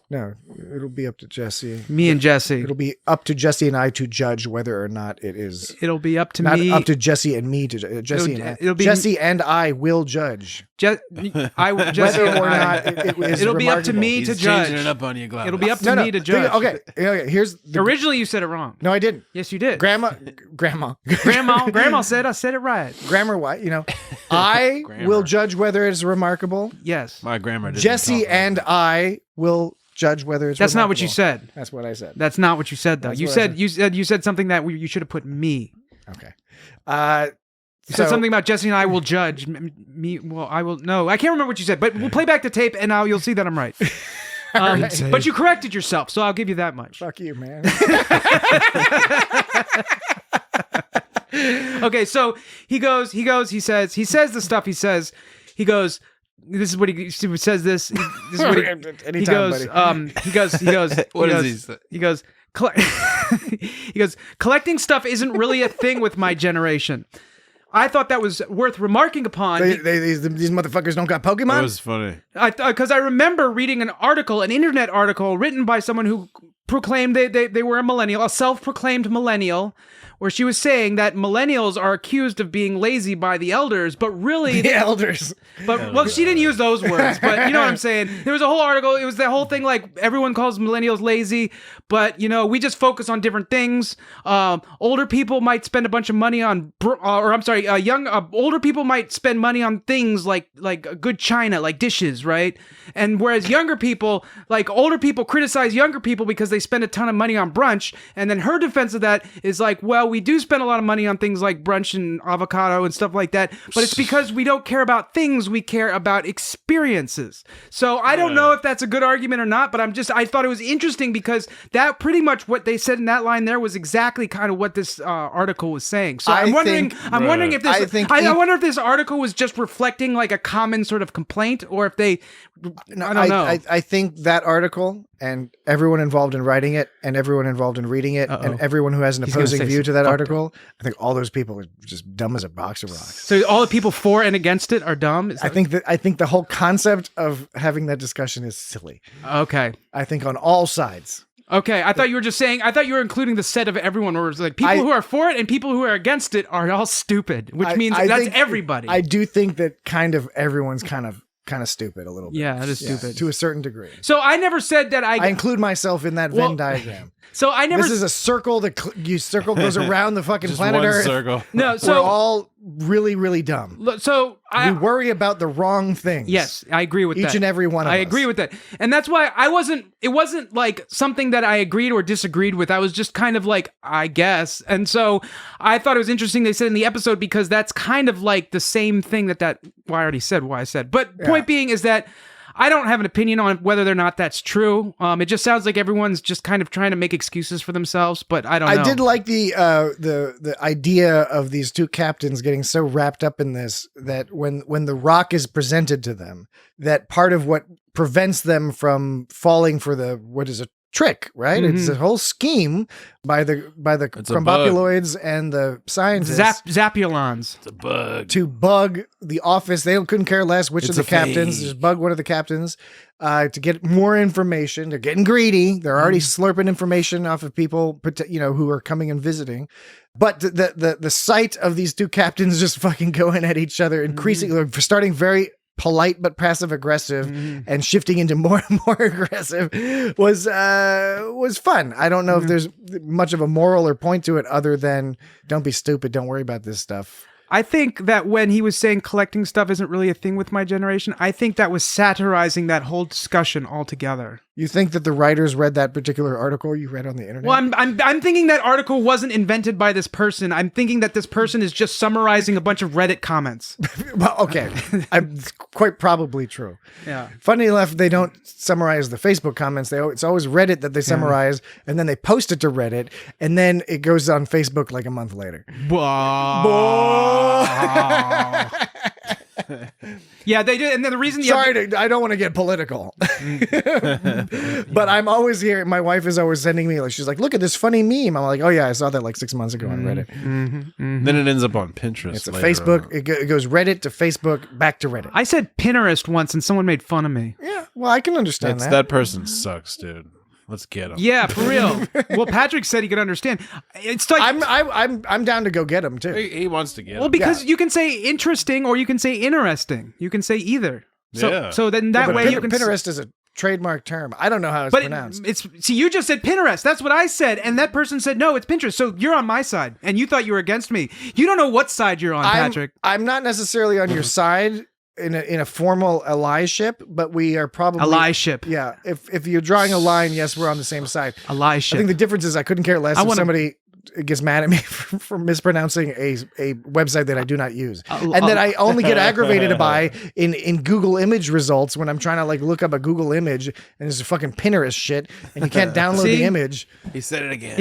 No, it'll be up to Jesse. Me and Jesse. It'll be up to Jesse and I to judge whether or not it is. It'll be up to not me. Up to Jesse and me to Jesse. Jesse and I will judge. Jesse whether or not it is. It'll be up to me to judge. Changing it up on you, Glauber. It'll be up to me to judge. Okay. Here's originally you said it wrong. No, I didn't. Yes, you did. Grandma said I said it right. Grammar, what? I will judge whether it's remarkable. Yes. My grammar. Jesse and I will judge whether it's. That's remarkable. not what you said. That's what I said. That's not what you said, though. You said something that you should have put me. Okay. You said something about Jesse and I will judge me. Well, I will. No, I can't remember what you said. But we'll play back the tape, and now you'll see that I'm right. But you corrected yourself, so I'll give you that much. Fuck you, man. Okay, so he says the stuff he says. He goes. This is what he says. This is what he goes. What does he say? He goes. He goes. Collecting stuff isn't really a thing with my generation. I thought that was worth remarking upon. These motherfuckers don't got Pokemon? That was funny. Because I remember reading an internet article written by someone who proclaimed they were a millennial, a self-proclaimed millennial, where she was saying that millennials are accused of being lazy by the elders, but really... The elders. Well, she didn't use those words, but you know what I'm saying. There was a whole article, it was that whole thing like, everyone calls millennials lazy, but, we just focus on different things. Older people might spend a bunch of money on... older people might spend money on things like good china, like dishes, right? And whereas older people criticize younger people because they spend a ton of money on brunch, and then her defense of that is like, well, we do spend a lot of money on things like brunch and avocado and stuff like that, but it's because we don't care about things, we care about experiences. So I don't know if that's a good argument or not, but I thought it was interesting because that pretty much what they said in that line there was exactly kind of what this article was saying. So I'm wondering if this article was just reflecting like a common sort of complaint, or if they, I don't know. I think that article and everyone involved in writing it and everyone involved in reading it and everyone who has an opposing view to that article, I think all those people are just dumb as a box of rocks. So all the people for and against it are dumb? I think the whole concept of having that discussion is silly. Okay. I think on all sides. Okay, I thought you were including the set of everyone, or like people who are for it and people who are against it are all stupid, which means that's everybody. I do think that kind of everyone's kind of stupid a little bit. Yeah, that is stupid. To a certain degree. So I never said that I include myself in that Venn diagram. So I never... This is a circle that circle goes around the fucking planet Earth. Circle. No, so... We're all really, really dumb. So we worry about the wrong things. Yes, I agree with that. Each and every one of us. I agree with that. And that's why it wasn't like something that I agreed or disagreed with. I was just kind of like, I guess. And so I thought it was interesting they said in the episode, because that's kind of like the same thing well, I already said why I said. But point being is that I don't have an opinion on whether or not that's true. It just sounds like everyone's just kind of trying to make excuses for themselves, but I don't know. I did like the idea of these two captains getting so wrapped up in this that when the rock is presented to them, that part of what prevents them from falling for a trick, right? Mm-hmm. It's a whole scheme by the crombopuloids and the scientists. Zapulons. It's a bug. To bug the office. They couldn't care less which of the captains. Just bug one of the captains to get more information. They're getting greedy. They're already slurping information off of people, who are coming and visiting. But the sight of these two captains just fucking going at each other, increasingly, starting very polite but passive aggressive and shifting into more and more aggressive was fun. I don't know if there's much of a moral or point to it other than don't be stupid, don't worry about this stuff. I think that when he was saying collecting stuff isn't really a thing with my generation, I think that was satirizing that whole discussion altogether. You think that the writers read that particular article you read on the internet? Well, I'm thinking that article wasn't invented by this person. I'm thinking that this person is just summarizing a bunch of Reddit comments. Well, okay. It's quite probably true. Yeah. Funny enough, they don't summarize the Facebook comments. It's always Reddit that they summarize, and then they post it to Reddit, and then it goes on Facebook like a month later. Yeah, they did. And then the reason... Sorry, I don't want to get political. But I'm always here. My wife is always sending me, like, she's like, look at this funny meme. I'm like, oh yeah, I saw that like 6 months ago on Reddit. Then it ends up on Pinterest. It's a Facebook. It goes Reddit to Facebook, back to Reddit. I said Pinterest once and someone made fun of me. Yeah, well, I can understand That person sucks, dude. Let's get him. Yeah, for real. Well, Patrick said he could understand. It's like I'm down to go get him too. He wants to get him. Well, because you can say interesting or you can say interesting. You can say either. So then that way you can. Pinterest is a trademark term. I don't know how it's pronounced. See, you just said Pinterest. That's what I said, and that person said no, it's Pinterest. So you're on my side, and you thought you were against me. You don't know what side you're on, Patrick. I'm not necessarily on your side in a formal allyship, but we are probably allyship. Yeah, if you're drawing a line, yes, we're on the same side. Allyship. I think the difference is I couldn't care less if somebody gets mad at me for mispronouncing a website that I do not use, and that I only get aggravated by in Google image results when I'm trying to like look up a Google image and there's a fucking Pinterest shit and you can't download the image. He said it again.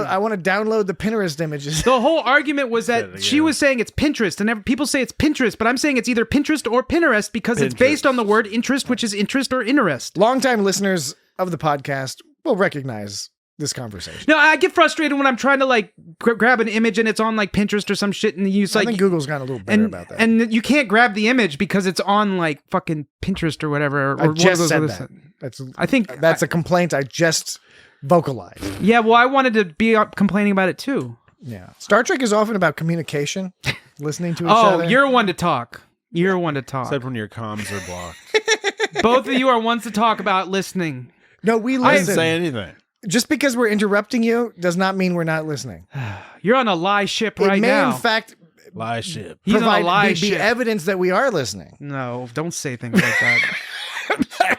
I want to download the Pinterest images. The whole argument was that she was saying it's Pinterest, and people say it's Pinterest, but I'm saying it's either Pinterest or Pinterest because it's based on the word interest, which is interest or interest. Longtime listeners of the podcast will recognize this conversation. No, I get frustrated when I'm trying to like grab an image and it's on like Pinterest or some shit, and you like. I think Google's gotten a little better about that. And you can't grab the image because it's on like fucking Pinterest or whatever. I just said that. I think that's a complaint I just vocalized. Yeah, well, I wanted to be complaining about it too. Yeah, Star Trek is often about communication, listening to each other. Oh, you're one to talk. You're one to talk. Except when your comms are blocked. Both of you are ones to talk about listening. No, we listen. I didn't say anything. Just because we're interrupting you does not mean we're not listening. You're on a lie ship right now. It may, in fact, lie ship. He's on a lie be ship. evidence that we are listening. No, don't say things like that.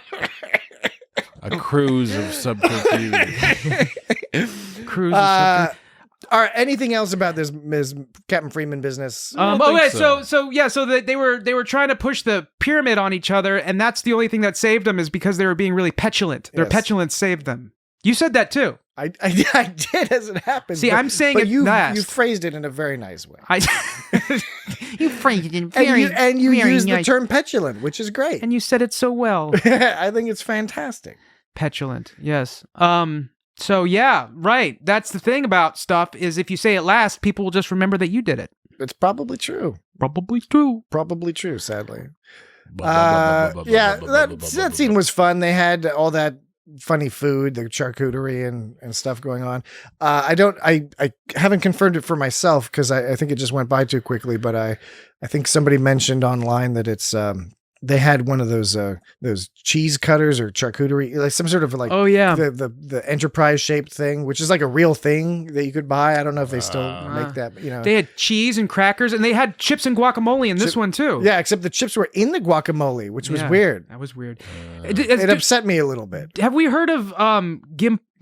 A cruise of subterfuge. Cruise of subterfuge. All right. Anything else about this Ms. Captain Freeman business? Okay, so they were trying to push the pyramid on each other, and that's the only thing that saved them is because they were being really petulant. Their petulance saved them. You said that too. I did as it happened. See, I'm saying it you last. phrased it in a very nice way. You phrased it in very and you very used nice. the term petulant, which is great. And you said it so well. I think it's fantastic. Petulant, yes. So yeah, right. That's the thing about stuff is if you say it last, people will just remember that you did it. It's probably true. Probably true. Probably true, sadly. Yeah, that scene was fun. They had all that funny food, the charcuterie and stuff going on. I haven't confirmed it for myself because I think it just went by too quickly, but I think somebody mentioned online that it's they had one of those cheese cutters or charcuterie, like some sort of like the Enterprise shaped thing, which is like a real thing that you could buy. I don't know if they still make that. You know, they had cheese and crackers, and they had chips and guacamole in this one too. Yeah, except the chips were in the guacamole, which was weird. That was weird. It upset me a little bit. Have we heard of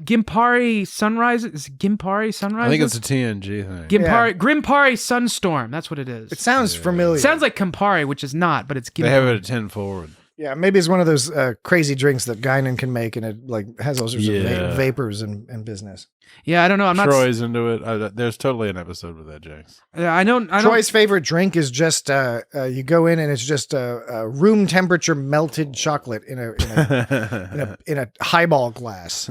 Gimpari Sunrise? Is it Gimpari Sunrise? I think it's a TNG thing. Grimpari Sunstorm. That's what it is. It sounds familiar. It sounds like Campari, which is not, but it's Gimpari. They have it at 10 forward. Yeah, maybe it's one of those crazy drinks that Guinan can make, and it like has all sorts of vapors and business. Yeah, I don't know. Troy's into it. There's totally an episode with that, James. Yeah, I know. Troy's favorite drink is just you go in and it's just a room temperature melted chocolate in a highball glass,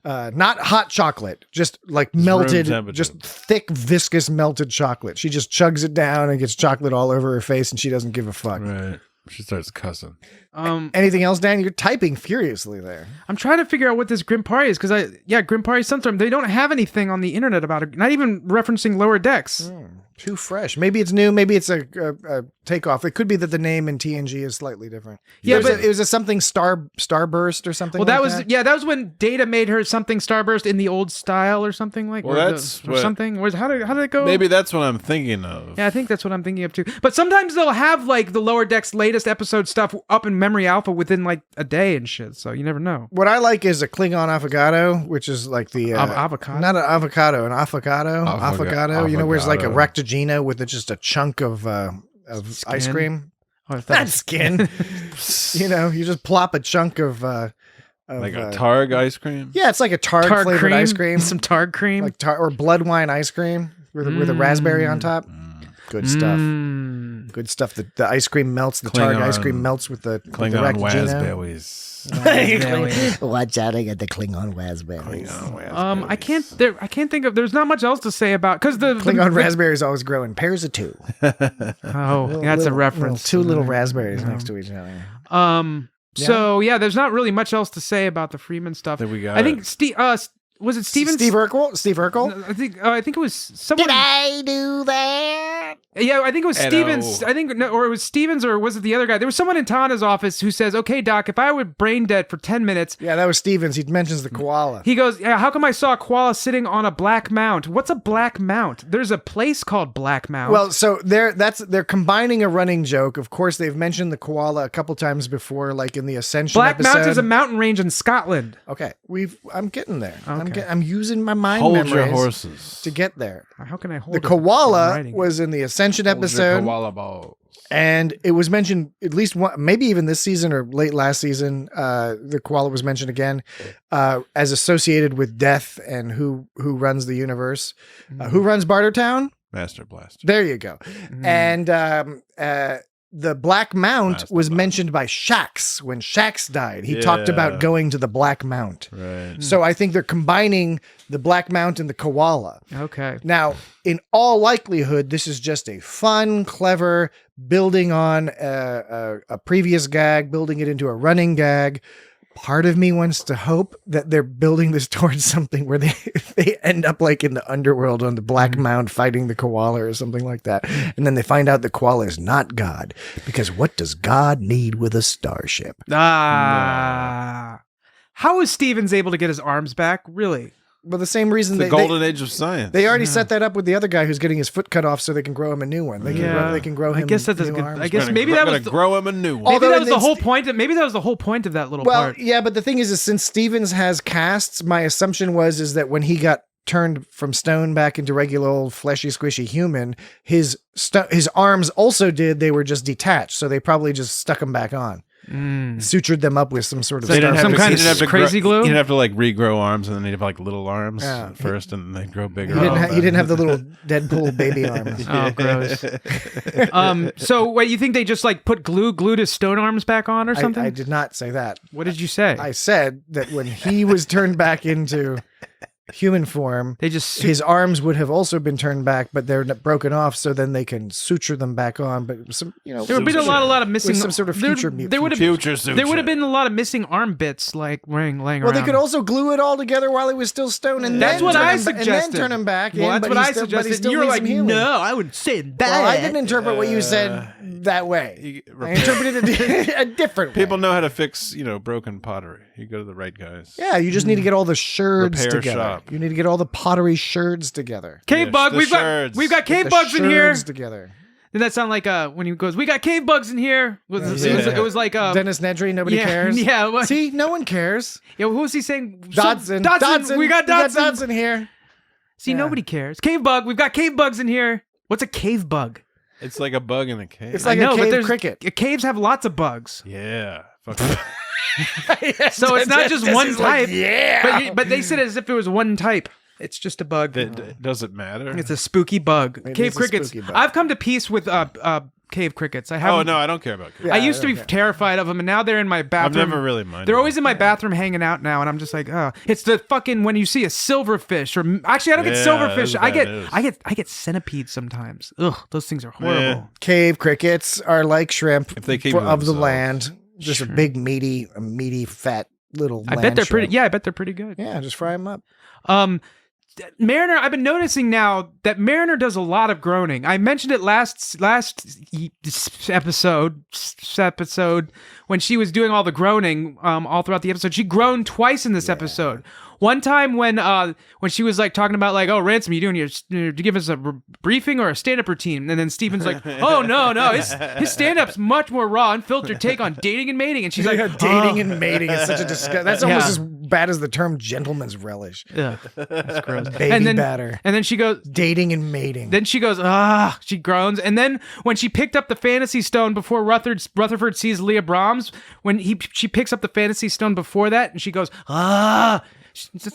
not hot chocolate, just like melted, just thick viscous melted chocolate. She just chugs it down and gets chocolate all over her face, and she doesn't give a fuck. Right. She starts cussing. Anything else, Dan? You're typing furiously there. I'm trying to figure out what this Grimpari is because Grimpari Sunstorm. They don't have anything on the internet about it. Not even referencing Lower Decks. Too fresh. Maybe it's new. Maybe it's a takeoff. It could be that the name in TNG is slightly different. Yeah, but it was a something Starburst or something. Well, that was when Data made her something Starburst in the old style or something like. Well, or something. How did it go? Maybe that's what I'm thinking of. Yeah, I think that's what I'm thinking of too. But sometimes they'll have like the Lower Decks latest episode stuff up in Memory Alpha within like a day and shit. So you never know. What I like is a Klingon afigado, which is like the avocado. Not an avocado, an afigado. Afigado. You know, where it's like a rectagina with just a chunk of ice cream. Oh, not skin. You know, you just plop a chunk of like a Targ ice cream. Yeah, it's like a Targ flavored cream? ice cream. Some Targ cream, like or blood wine ice cream with a raspberry on top. Good stuff. Good stuff. The ice cream melts. The Targ ice cream melts with the Klingon raspberries. Watch out! I got the Klingon raspberries. I can't think of. There's not much else to say about because the Klingon raspberries always grow in pairs of two. That's a reference. Two little raspberries next to each other. So yeah, there's not really much else to say about the Freeman stuff. I think was it Steve Urkel? Steve Urkel? I think it was someone. Did I do that? Yeah, I think it was Stevens. Or it was Stevens, or was it the other guy? There was someone in Tana's office who says, "Okay, Doc, if I were brain dead for 10 minutes." Yeah, that was Stevens. He mentions the koala. He goes, "Yeah, how come I saw a koala sitting on a black mount? What's a black mount? There's a place called Black Mount." Well, so they're combining a running joke. Of course, they've mentioned the koala a couple times before, like in the Ascension Black episode. Mount is a mountain range in Scotland. Okay, I'm getting there. Okay. I'm using my mind Hold memories your horses to get there. How can I hold the koala was in the Ascension episode, and it was mentioned at least one, maybe even this season or late last season. The koala was mentioned again as associated with death and who runs the universe, who runs Bartertown. Master Blaster. There you go, and the Black Mount was mentioned by Shax when Shax died. He talked about going to the Black Mount. Right. So I think they're combining the Black Mount and the koala. Okay. Now, in all likelihood, this is just a fun, clever building on a previous gag, building it into a running gag. Part of me wants to hope that they're building this towards something where they end up like in the underworld on the Black Mount fighting the koala or something like that. And then they find out the koala is not God, because what does God need with a starship? How is Stevens able to get his arms back? Really? Well, the same reason the golden age of science. They already set that up with the other guy who's getting his foot cut off so they can grow him a new one. They can grow him. I guess that's new good. arms. I guess maybe that was grow him a new one. Maybe that was the whole point. Maybe that was the whole point of that little part. Well, yeah, but the thing is since Stevens has casts, my assumption is that when he got turned from stone back into regular old fleshy squishy human, his arms also did. They were just detached, so they probably just stuck him back on. Sutured them up with some sort of some kind of crazy glue. You didn't have to like regrow arms, and then you'd have like little arms first, and they'd grow bigger. He didn't have the little Deadpool baby arms. Oh, gross. So, what, you think they just like put glued his stone arms back on or something? I did not say that. What did you say? I said that when he was turned back into human form, his arms would have also been turned back, but they're broken off, so then they can suture them back on. But some, there would have been a lot of missing. Some sort of future. There would have been a lot of missing arm bits, like laying around. Well, they could also glue it all together while he was still stone, and that's then what I suggested. And then turn him back. Well, that's what I suggested. You were like, no, I wouldn't say that. Well, I didn't interpret what you said that way. I interpreted it a different way. People know how to fix, broken pottery. You go to the right guys. Yeah, you just need to get all the sherds Repair together. shop. You need to get all the pottery sherds together. Cave bug, we've got cave bugs in here. Together. Did that sound like when he goes, "We got cave bugs in here"? It was like Dennis Nedry. Nobody cares. Yeah. See, no one cares. Yeah. Who was he saying? Dodson. We got Dodson. Dodson here. See, nobody cares. Cave bug. We've got cave bugs in here. What's a cave bug? It's like a bug in a cave. It's like a cave cricket. Caves have lots of bugs. Yeah. So it's not just one type. Yeah. But they said it as if it was one type. It's just a bug. Does it matter? It's a spooky bug. Cave crickets. I've come to peace with cave crickets. Oh no, I don't care about crickets. I used to be terrified of them, and now they're in my bathroom. I've never really minded. They're always in my bathroom hanging out now, and I'm just like, oh, it's the fucking when you see a silverfish, or actually, I don't get silverfish. I get centipedes sometimes. Ugh, those things are horrible. Yeah. Cave crickets are like shrimp if they keep of the land. Just a big, meaty, fat little. I bet they're pretty. Yeah, I bet they're pretty good. Yeah, just fry them up. Mariner, I've been noticing now that Mariner does a lot of groaning. I mentioned it last episode when she was doing all the groaning all throughout the episode. She groaned twice in this episode. One time when she was like talking about like, oh, Ransom, you doing do you give us a briefing or a stand-up routine? And then Steven's like, oh no, his stand-up's much more raw, unfiltered take on dating and mating. And she's like, dating and mating is such a disgust. That's almost as bad as the term gentleman's relish. Yeah, that's gross. Baby batter. And then she goes, dating and mating. Then she goes, she groans. And then when she picked up the Fantasy Stone before Rutherford sees Leah Brahms, she picks up the Fantasy Stone before that, and she goes,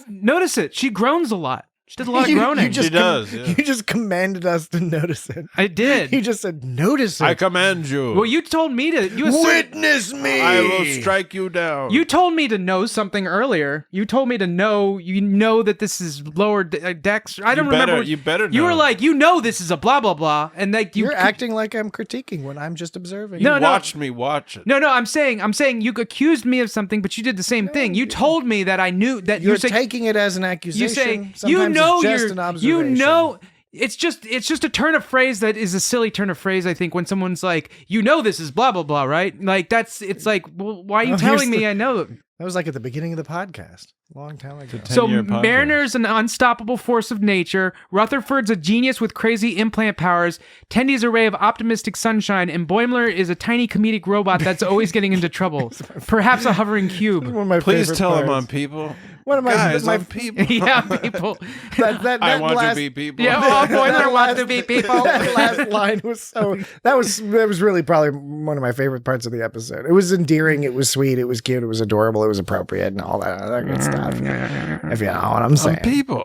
notice it. She groans a lot. She does a lot of groaning. She does. Yeah. You just commanded us to notice it. I did. You just said, notice it. I command you. Well, you told me to. Witness me. I will strike you down. You told me to know something earlier. You told me to know. You know that this is lower decks. I don't remember. You better know. You were like, this is a blah blah blah, and like you're acting like I'm critiquing when I'm just observing. You watched me watch it. No. I'm saying you accused me of something, but you did the same thing. You told me that I knew that. You're taking it as an accusation. You say Sometimes it's just an observation. It's just a turn of phrase that is a silly turn of phrase. I think when someone's like, this is blah blah blah, right? Like it's like, well, why are you telling me I know? That was like at the beginning of the podcast, a long time ago. So Mariner's an unstoppable force of nature. Rutherford's a genius with crazy implant powers. Tendy's a ray of optimistic sunshine, and Boimler is a tiny comedic robot that's always getting into trouble. Perhaps a hovering cube. Please tell him I'm people. One of my people. Yeah, people. That I want to be people. Yeah, Boimler wants to be people. That last line was that was really probably one of my favorite parts of the episode. It was endearing, it was sweet, it was cute, it was adorable, it was appropriate, and all that other good stuff. If you know what I'm saying. People.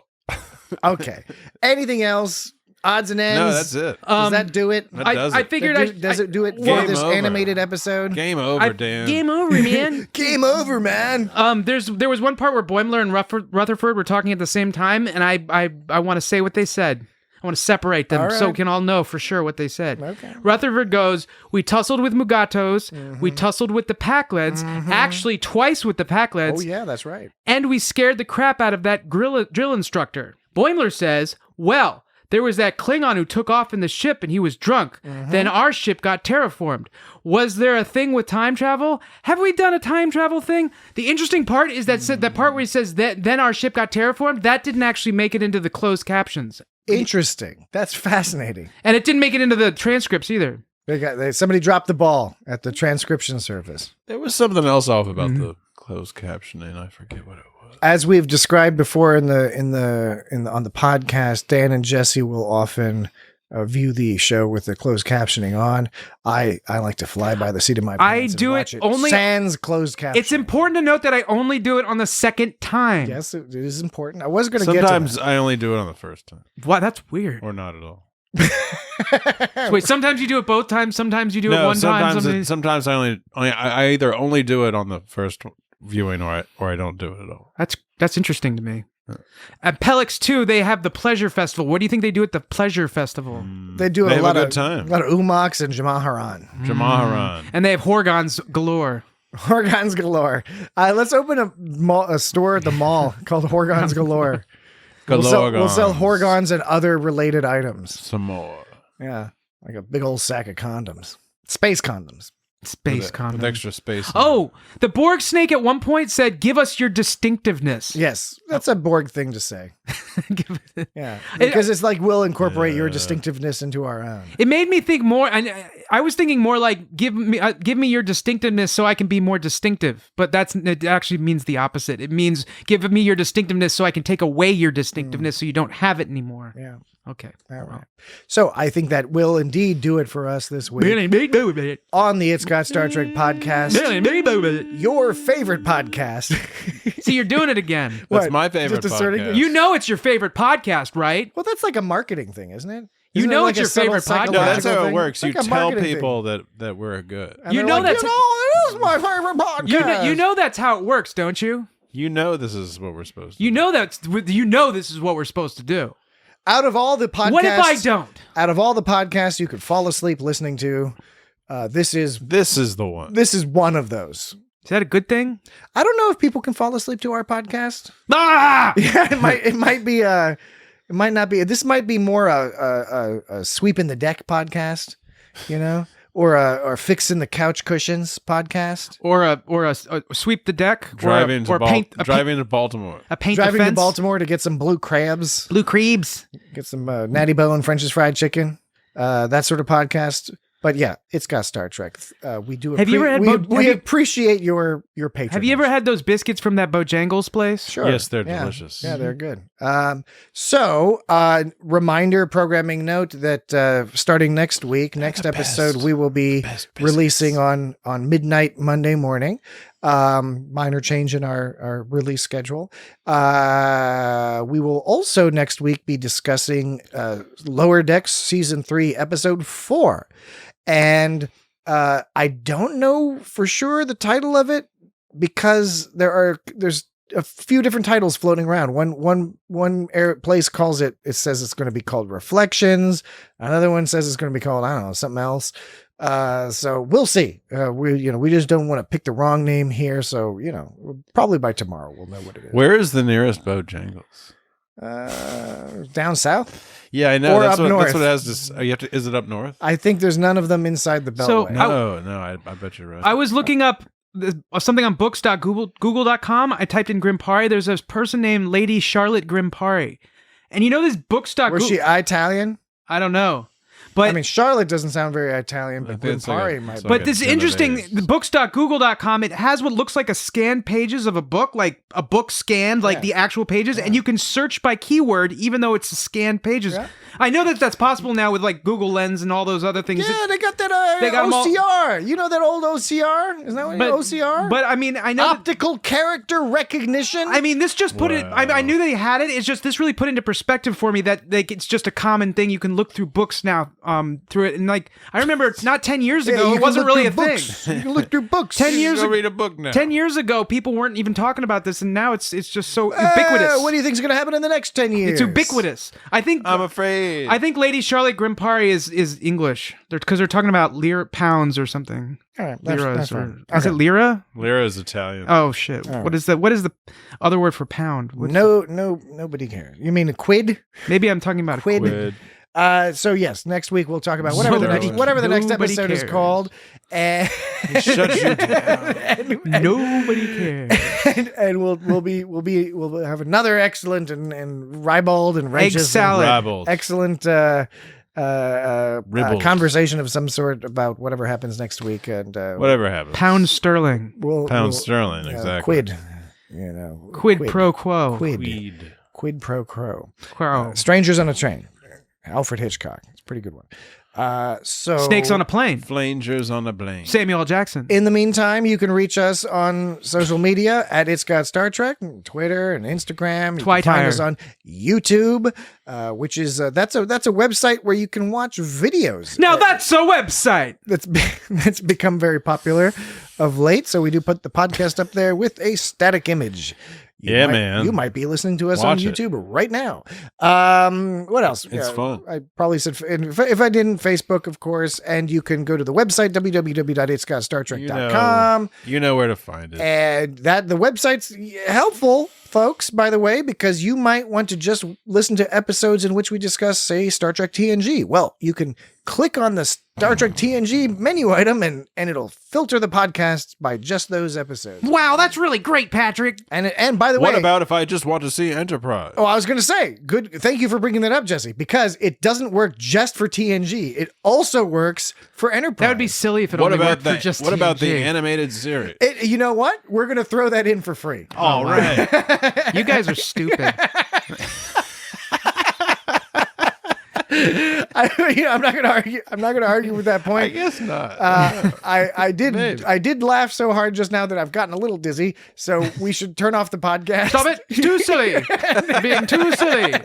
Okay. Anything else? Odds and ends. No, that's it. Does that do it? I figured does it do it for this animated episode? Game over, Dan. Game over, man. Game over, man. There was one part where Boimler and Rutherford were talking at the same time, and I want to say what they said. I want to separate them so we can all know for sure what they said. Okay. Rutherford goes, we tussled with Mugatos, we tussled with the Packleds, actually twice with the Packleds. Oh yeah, that's right. And we scared the crap out of that drill instructor. Boimler says, well, there was that Klingon who took off in the ship and he was drunk. Then our ship got terraformed. Was there a thing with time travel? Have we done a time travel thing? The interesting part is that part where he says that then our ship got terraformed, that didn't actually make it into the closed captions. Interesting. That's fascinating. And it didn't make it into the transcripts either. Somebody dropped the ball at the transcription service. There was something else off about the closed captioning. I forget what it was. As we've described before on the podcast, Dan and Jesse will often view the show with the closed captioning on. I like to fly by the seat of my pants. I do it only sans closed captioning. It's important to note that I only do it on the second time. Yes, it is important. I was going to get to Sometimes I only do it on the first time. Wow, that's weird. Or not at all. So wait, sometimes you do it both times. Sometimes you do it one time. Sometimes I either only do it on the first viewing or I don't do it at all. That's interesting to me. At Pelix 2, they have the Pleasure Festival. What do you think they do at the Pleasure Festival? They do a lot of Umaks and Jamaharan. And they have Horgons galore. Horgons galore. Let's open a store at the mall called Horgons galore. We'll sell Horgons and other related items. Some more. Yeah, like a big old sack of condoms. Space condoms. With extra space. Oh, the Borg snake at one point said, give us your distinctiveness. Yes, that's a Borg thing to say. Yeah, because it's like we'll incorporate your distinctiveness into our own. It made me think more, and I was thinking more like, give me your distinctiveness so I can be more distinctive. But it actually means the opposite. It means give me your distinctiveness so I can take away your distinctiveness so you don't have it anymore. Yeah. Okay. All right. So I think that will indeed do it for us this week on the It's Got Star Trek podcast. Your favorite podcast. See, you're doing it again. That's my favorite podcast. You know it's your favorite podcast, right? Well, that's like a marketing thing, isn't it? You know it's your favorite podcast. No, that's how it works. You tell people that we're good. You know it is my favorite podcast. You know that's how it works, don't you? You know this is what we're supposed to do. You know this is what we're supposed to do. Out of all the podcasts, what if I don't? Out of all the podcasts you could fall asleep listening to, this is the one. This is one of those. Is that a good thing? I don't know if people can fall asleep to our podcast. Ah! Yeah, it might be it might not be. This might be more a sweep in the deck podcast, or fixing the couch cushions podcast, or a sweep the deck, driving to Baltimore. A paint driving the fence. to Baltimore to get some blue crabs, blue creebs, get some Natty Bow and French's fried chicken, that sort of podcast. But yeah, it's got Star Trek. We do. Have you ever had? We appreciate your patronage. Have you ever had those biscuits from that Bojangles place? Sure. Yes, they're delicious. Yeah, they're good. So, reminder, programming note that starting next episode, we will be releasing on midnight Monday morning. Minor change in our release schedule. We will also next week be discussing Lower Decks Season 3, Episode 4. And I don't know for sure the title of it because there's a few different titles floating around. One place calls it says it's going to be called Reflections. Another one says it's going to be called, I don't know, something else. So we'll see. We just don't want to pick the wrong name here. So, probably by tomorrow we'll know what it is. Where is the nearest Bojangles? Down south? Yeah, I know. Or That's up what north. That's what it has to. Is it up north? I think there's none of them inside the Beltway. So, No, I bet you're right. I was looking up something on books.google.com. I typed in Grimpari. There's this person named Lady Charlotte Grimpari. And this books.google. Was she Italian? I don't know. But I mean, Charlotte doesn't sound very Italian, but Grimpari might be. But this is interesting. The books.google.com, it has what looks like a scanned pages of a book, like a book scanned, like the actual pages, and you can search by keyword, even though it's scanned pages. Yeah. I know that's possible now with like Google Lens and all those other things. Yeah, they got that OCR. You know that old OCR? Is that what OCR? But I mean, I know optical character recognition. I mean, this just put it. I knew they had it. It's just this really put into perspective for me that it's just a common thing. You can look through books now. Through it, and like I remember, it's not 10 years ago. It wasn't really a thing. You can look through books. 10 years ago, read a book now. 10 years ago, people weren't even talking about this, and now it's just so ubiquitous. What do you think is going to happen in the next 10 years? It's ubiquitous. I'm afraid. I think Lady Charlotte Grimpari is English. Because they're talking about pounds or something. All right, that's fine. Is it lira? Lira is Italian. Oh shit! Right. What is the other word for pound? Nobody cares. You mean a quid? Maybe I'm talking about quid. A quid. So yes, next week we'll talk about whatever the next episode is called. And shut you down. Nobody cares. And we'll have another excellent and ribald and righteous egg salad. Excellent conversation of some sort about whatever happens next week and whatever happens. Pound sterling. Sterling, exactly. Quid. Quid pro quo. Quid pro quo. Strangers on a Train. Alfred Hitchcock. It's a pretty good one. So Snakes on a Plane. Flangers on a Plane. Samuel L. Jackson. In the meantime, you can reach us on social media at It's Got Star Trek, Twitter and Instagram. You can find us on YouTube, which is that's a website where you can watch videos. Now that's a website that's become very popular of late. So we do put the podcast up there with a static image. Man. You might be listening to us on YouTube right now. What else? It's fun. I probably said, if I didn't, Facebook, of course. And you can go to the website, www.itsgotstartrek.com. You know where to find it. And the website's helpful, folks, by the way, because you might want to just listen to episodes in which we discuss, say, Star Trek TNG. Well, you can click on the Star Trek TNG menu item and it'll filter the podcast by just those episodes. Wow, that's really great, Patrick. And by the way, what about if I just want to see Enterprise? Oh, I was going to say, good. Thank you for bringing that up, Jesse, because it doesn't work just for TNG. It also works for Enterprise. That would be silly if it only worked for just TNG. What about the animated series? You know what? We're going to throw that in for free. All right. You guys are stupid. I'm not going to argue. I'm not going to argue with that point. I guess not. I did laugh so hard just now that I've gotten a little dizzy. So we should turn off the podcast. Stop it! Too silly. Being too silly.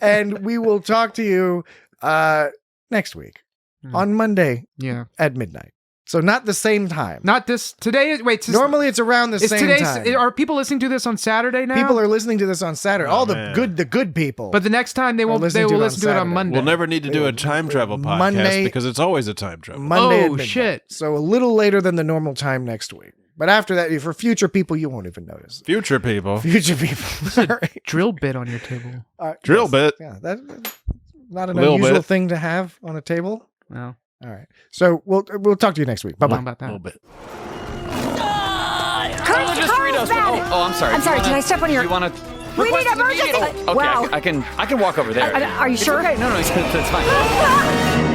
And we will talk to you next week on Monday. Yeah, at midnight. So not the same time. Not this today. Wait, normally it's around the same time. Are people listening to this on Saturday now? People are listening to this on Saturday. All the good people. But the next time they will listen to it on Monday. We'll never need to do a time travel podcast because it's always a time travel. Monday. Oh shit! So a little later than the normal time next week. But after that, for future people, you won't even notice. Future people. Future people. All right. Drill bit on your table. Drill bit. Yeah, that's not an unusual thing to have on a table. No. All right. So we'll talk to you next week. Bye-bye. About that. A little bit. Oh, I'm sorry. I'm sorry, did I step on your... Do you want to... We need emergency! Okay, Wow. I can walk over there. Are you It's sure? okay. No, it's fine.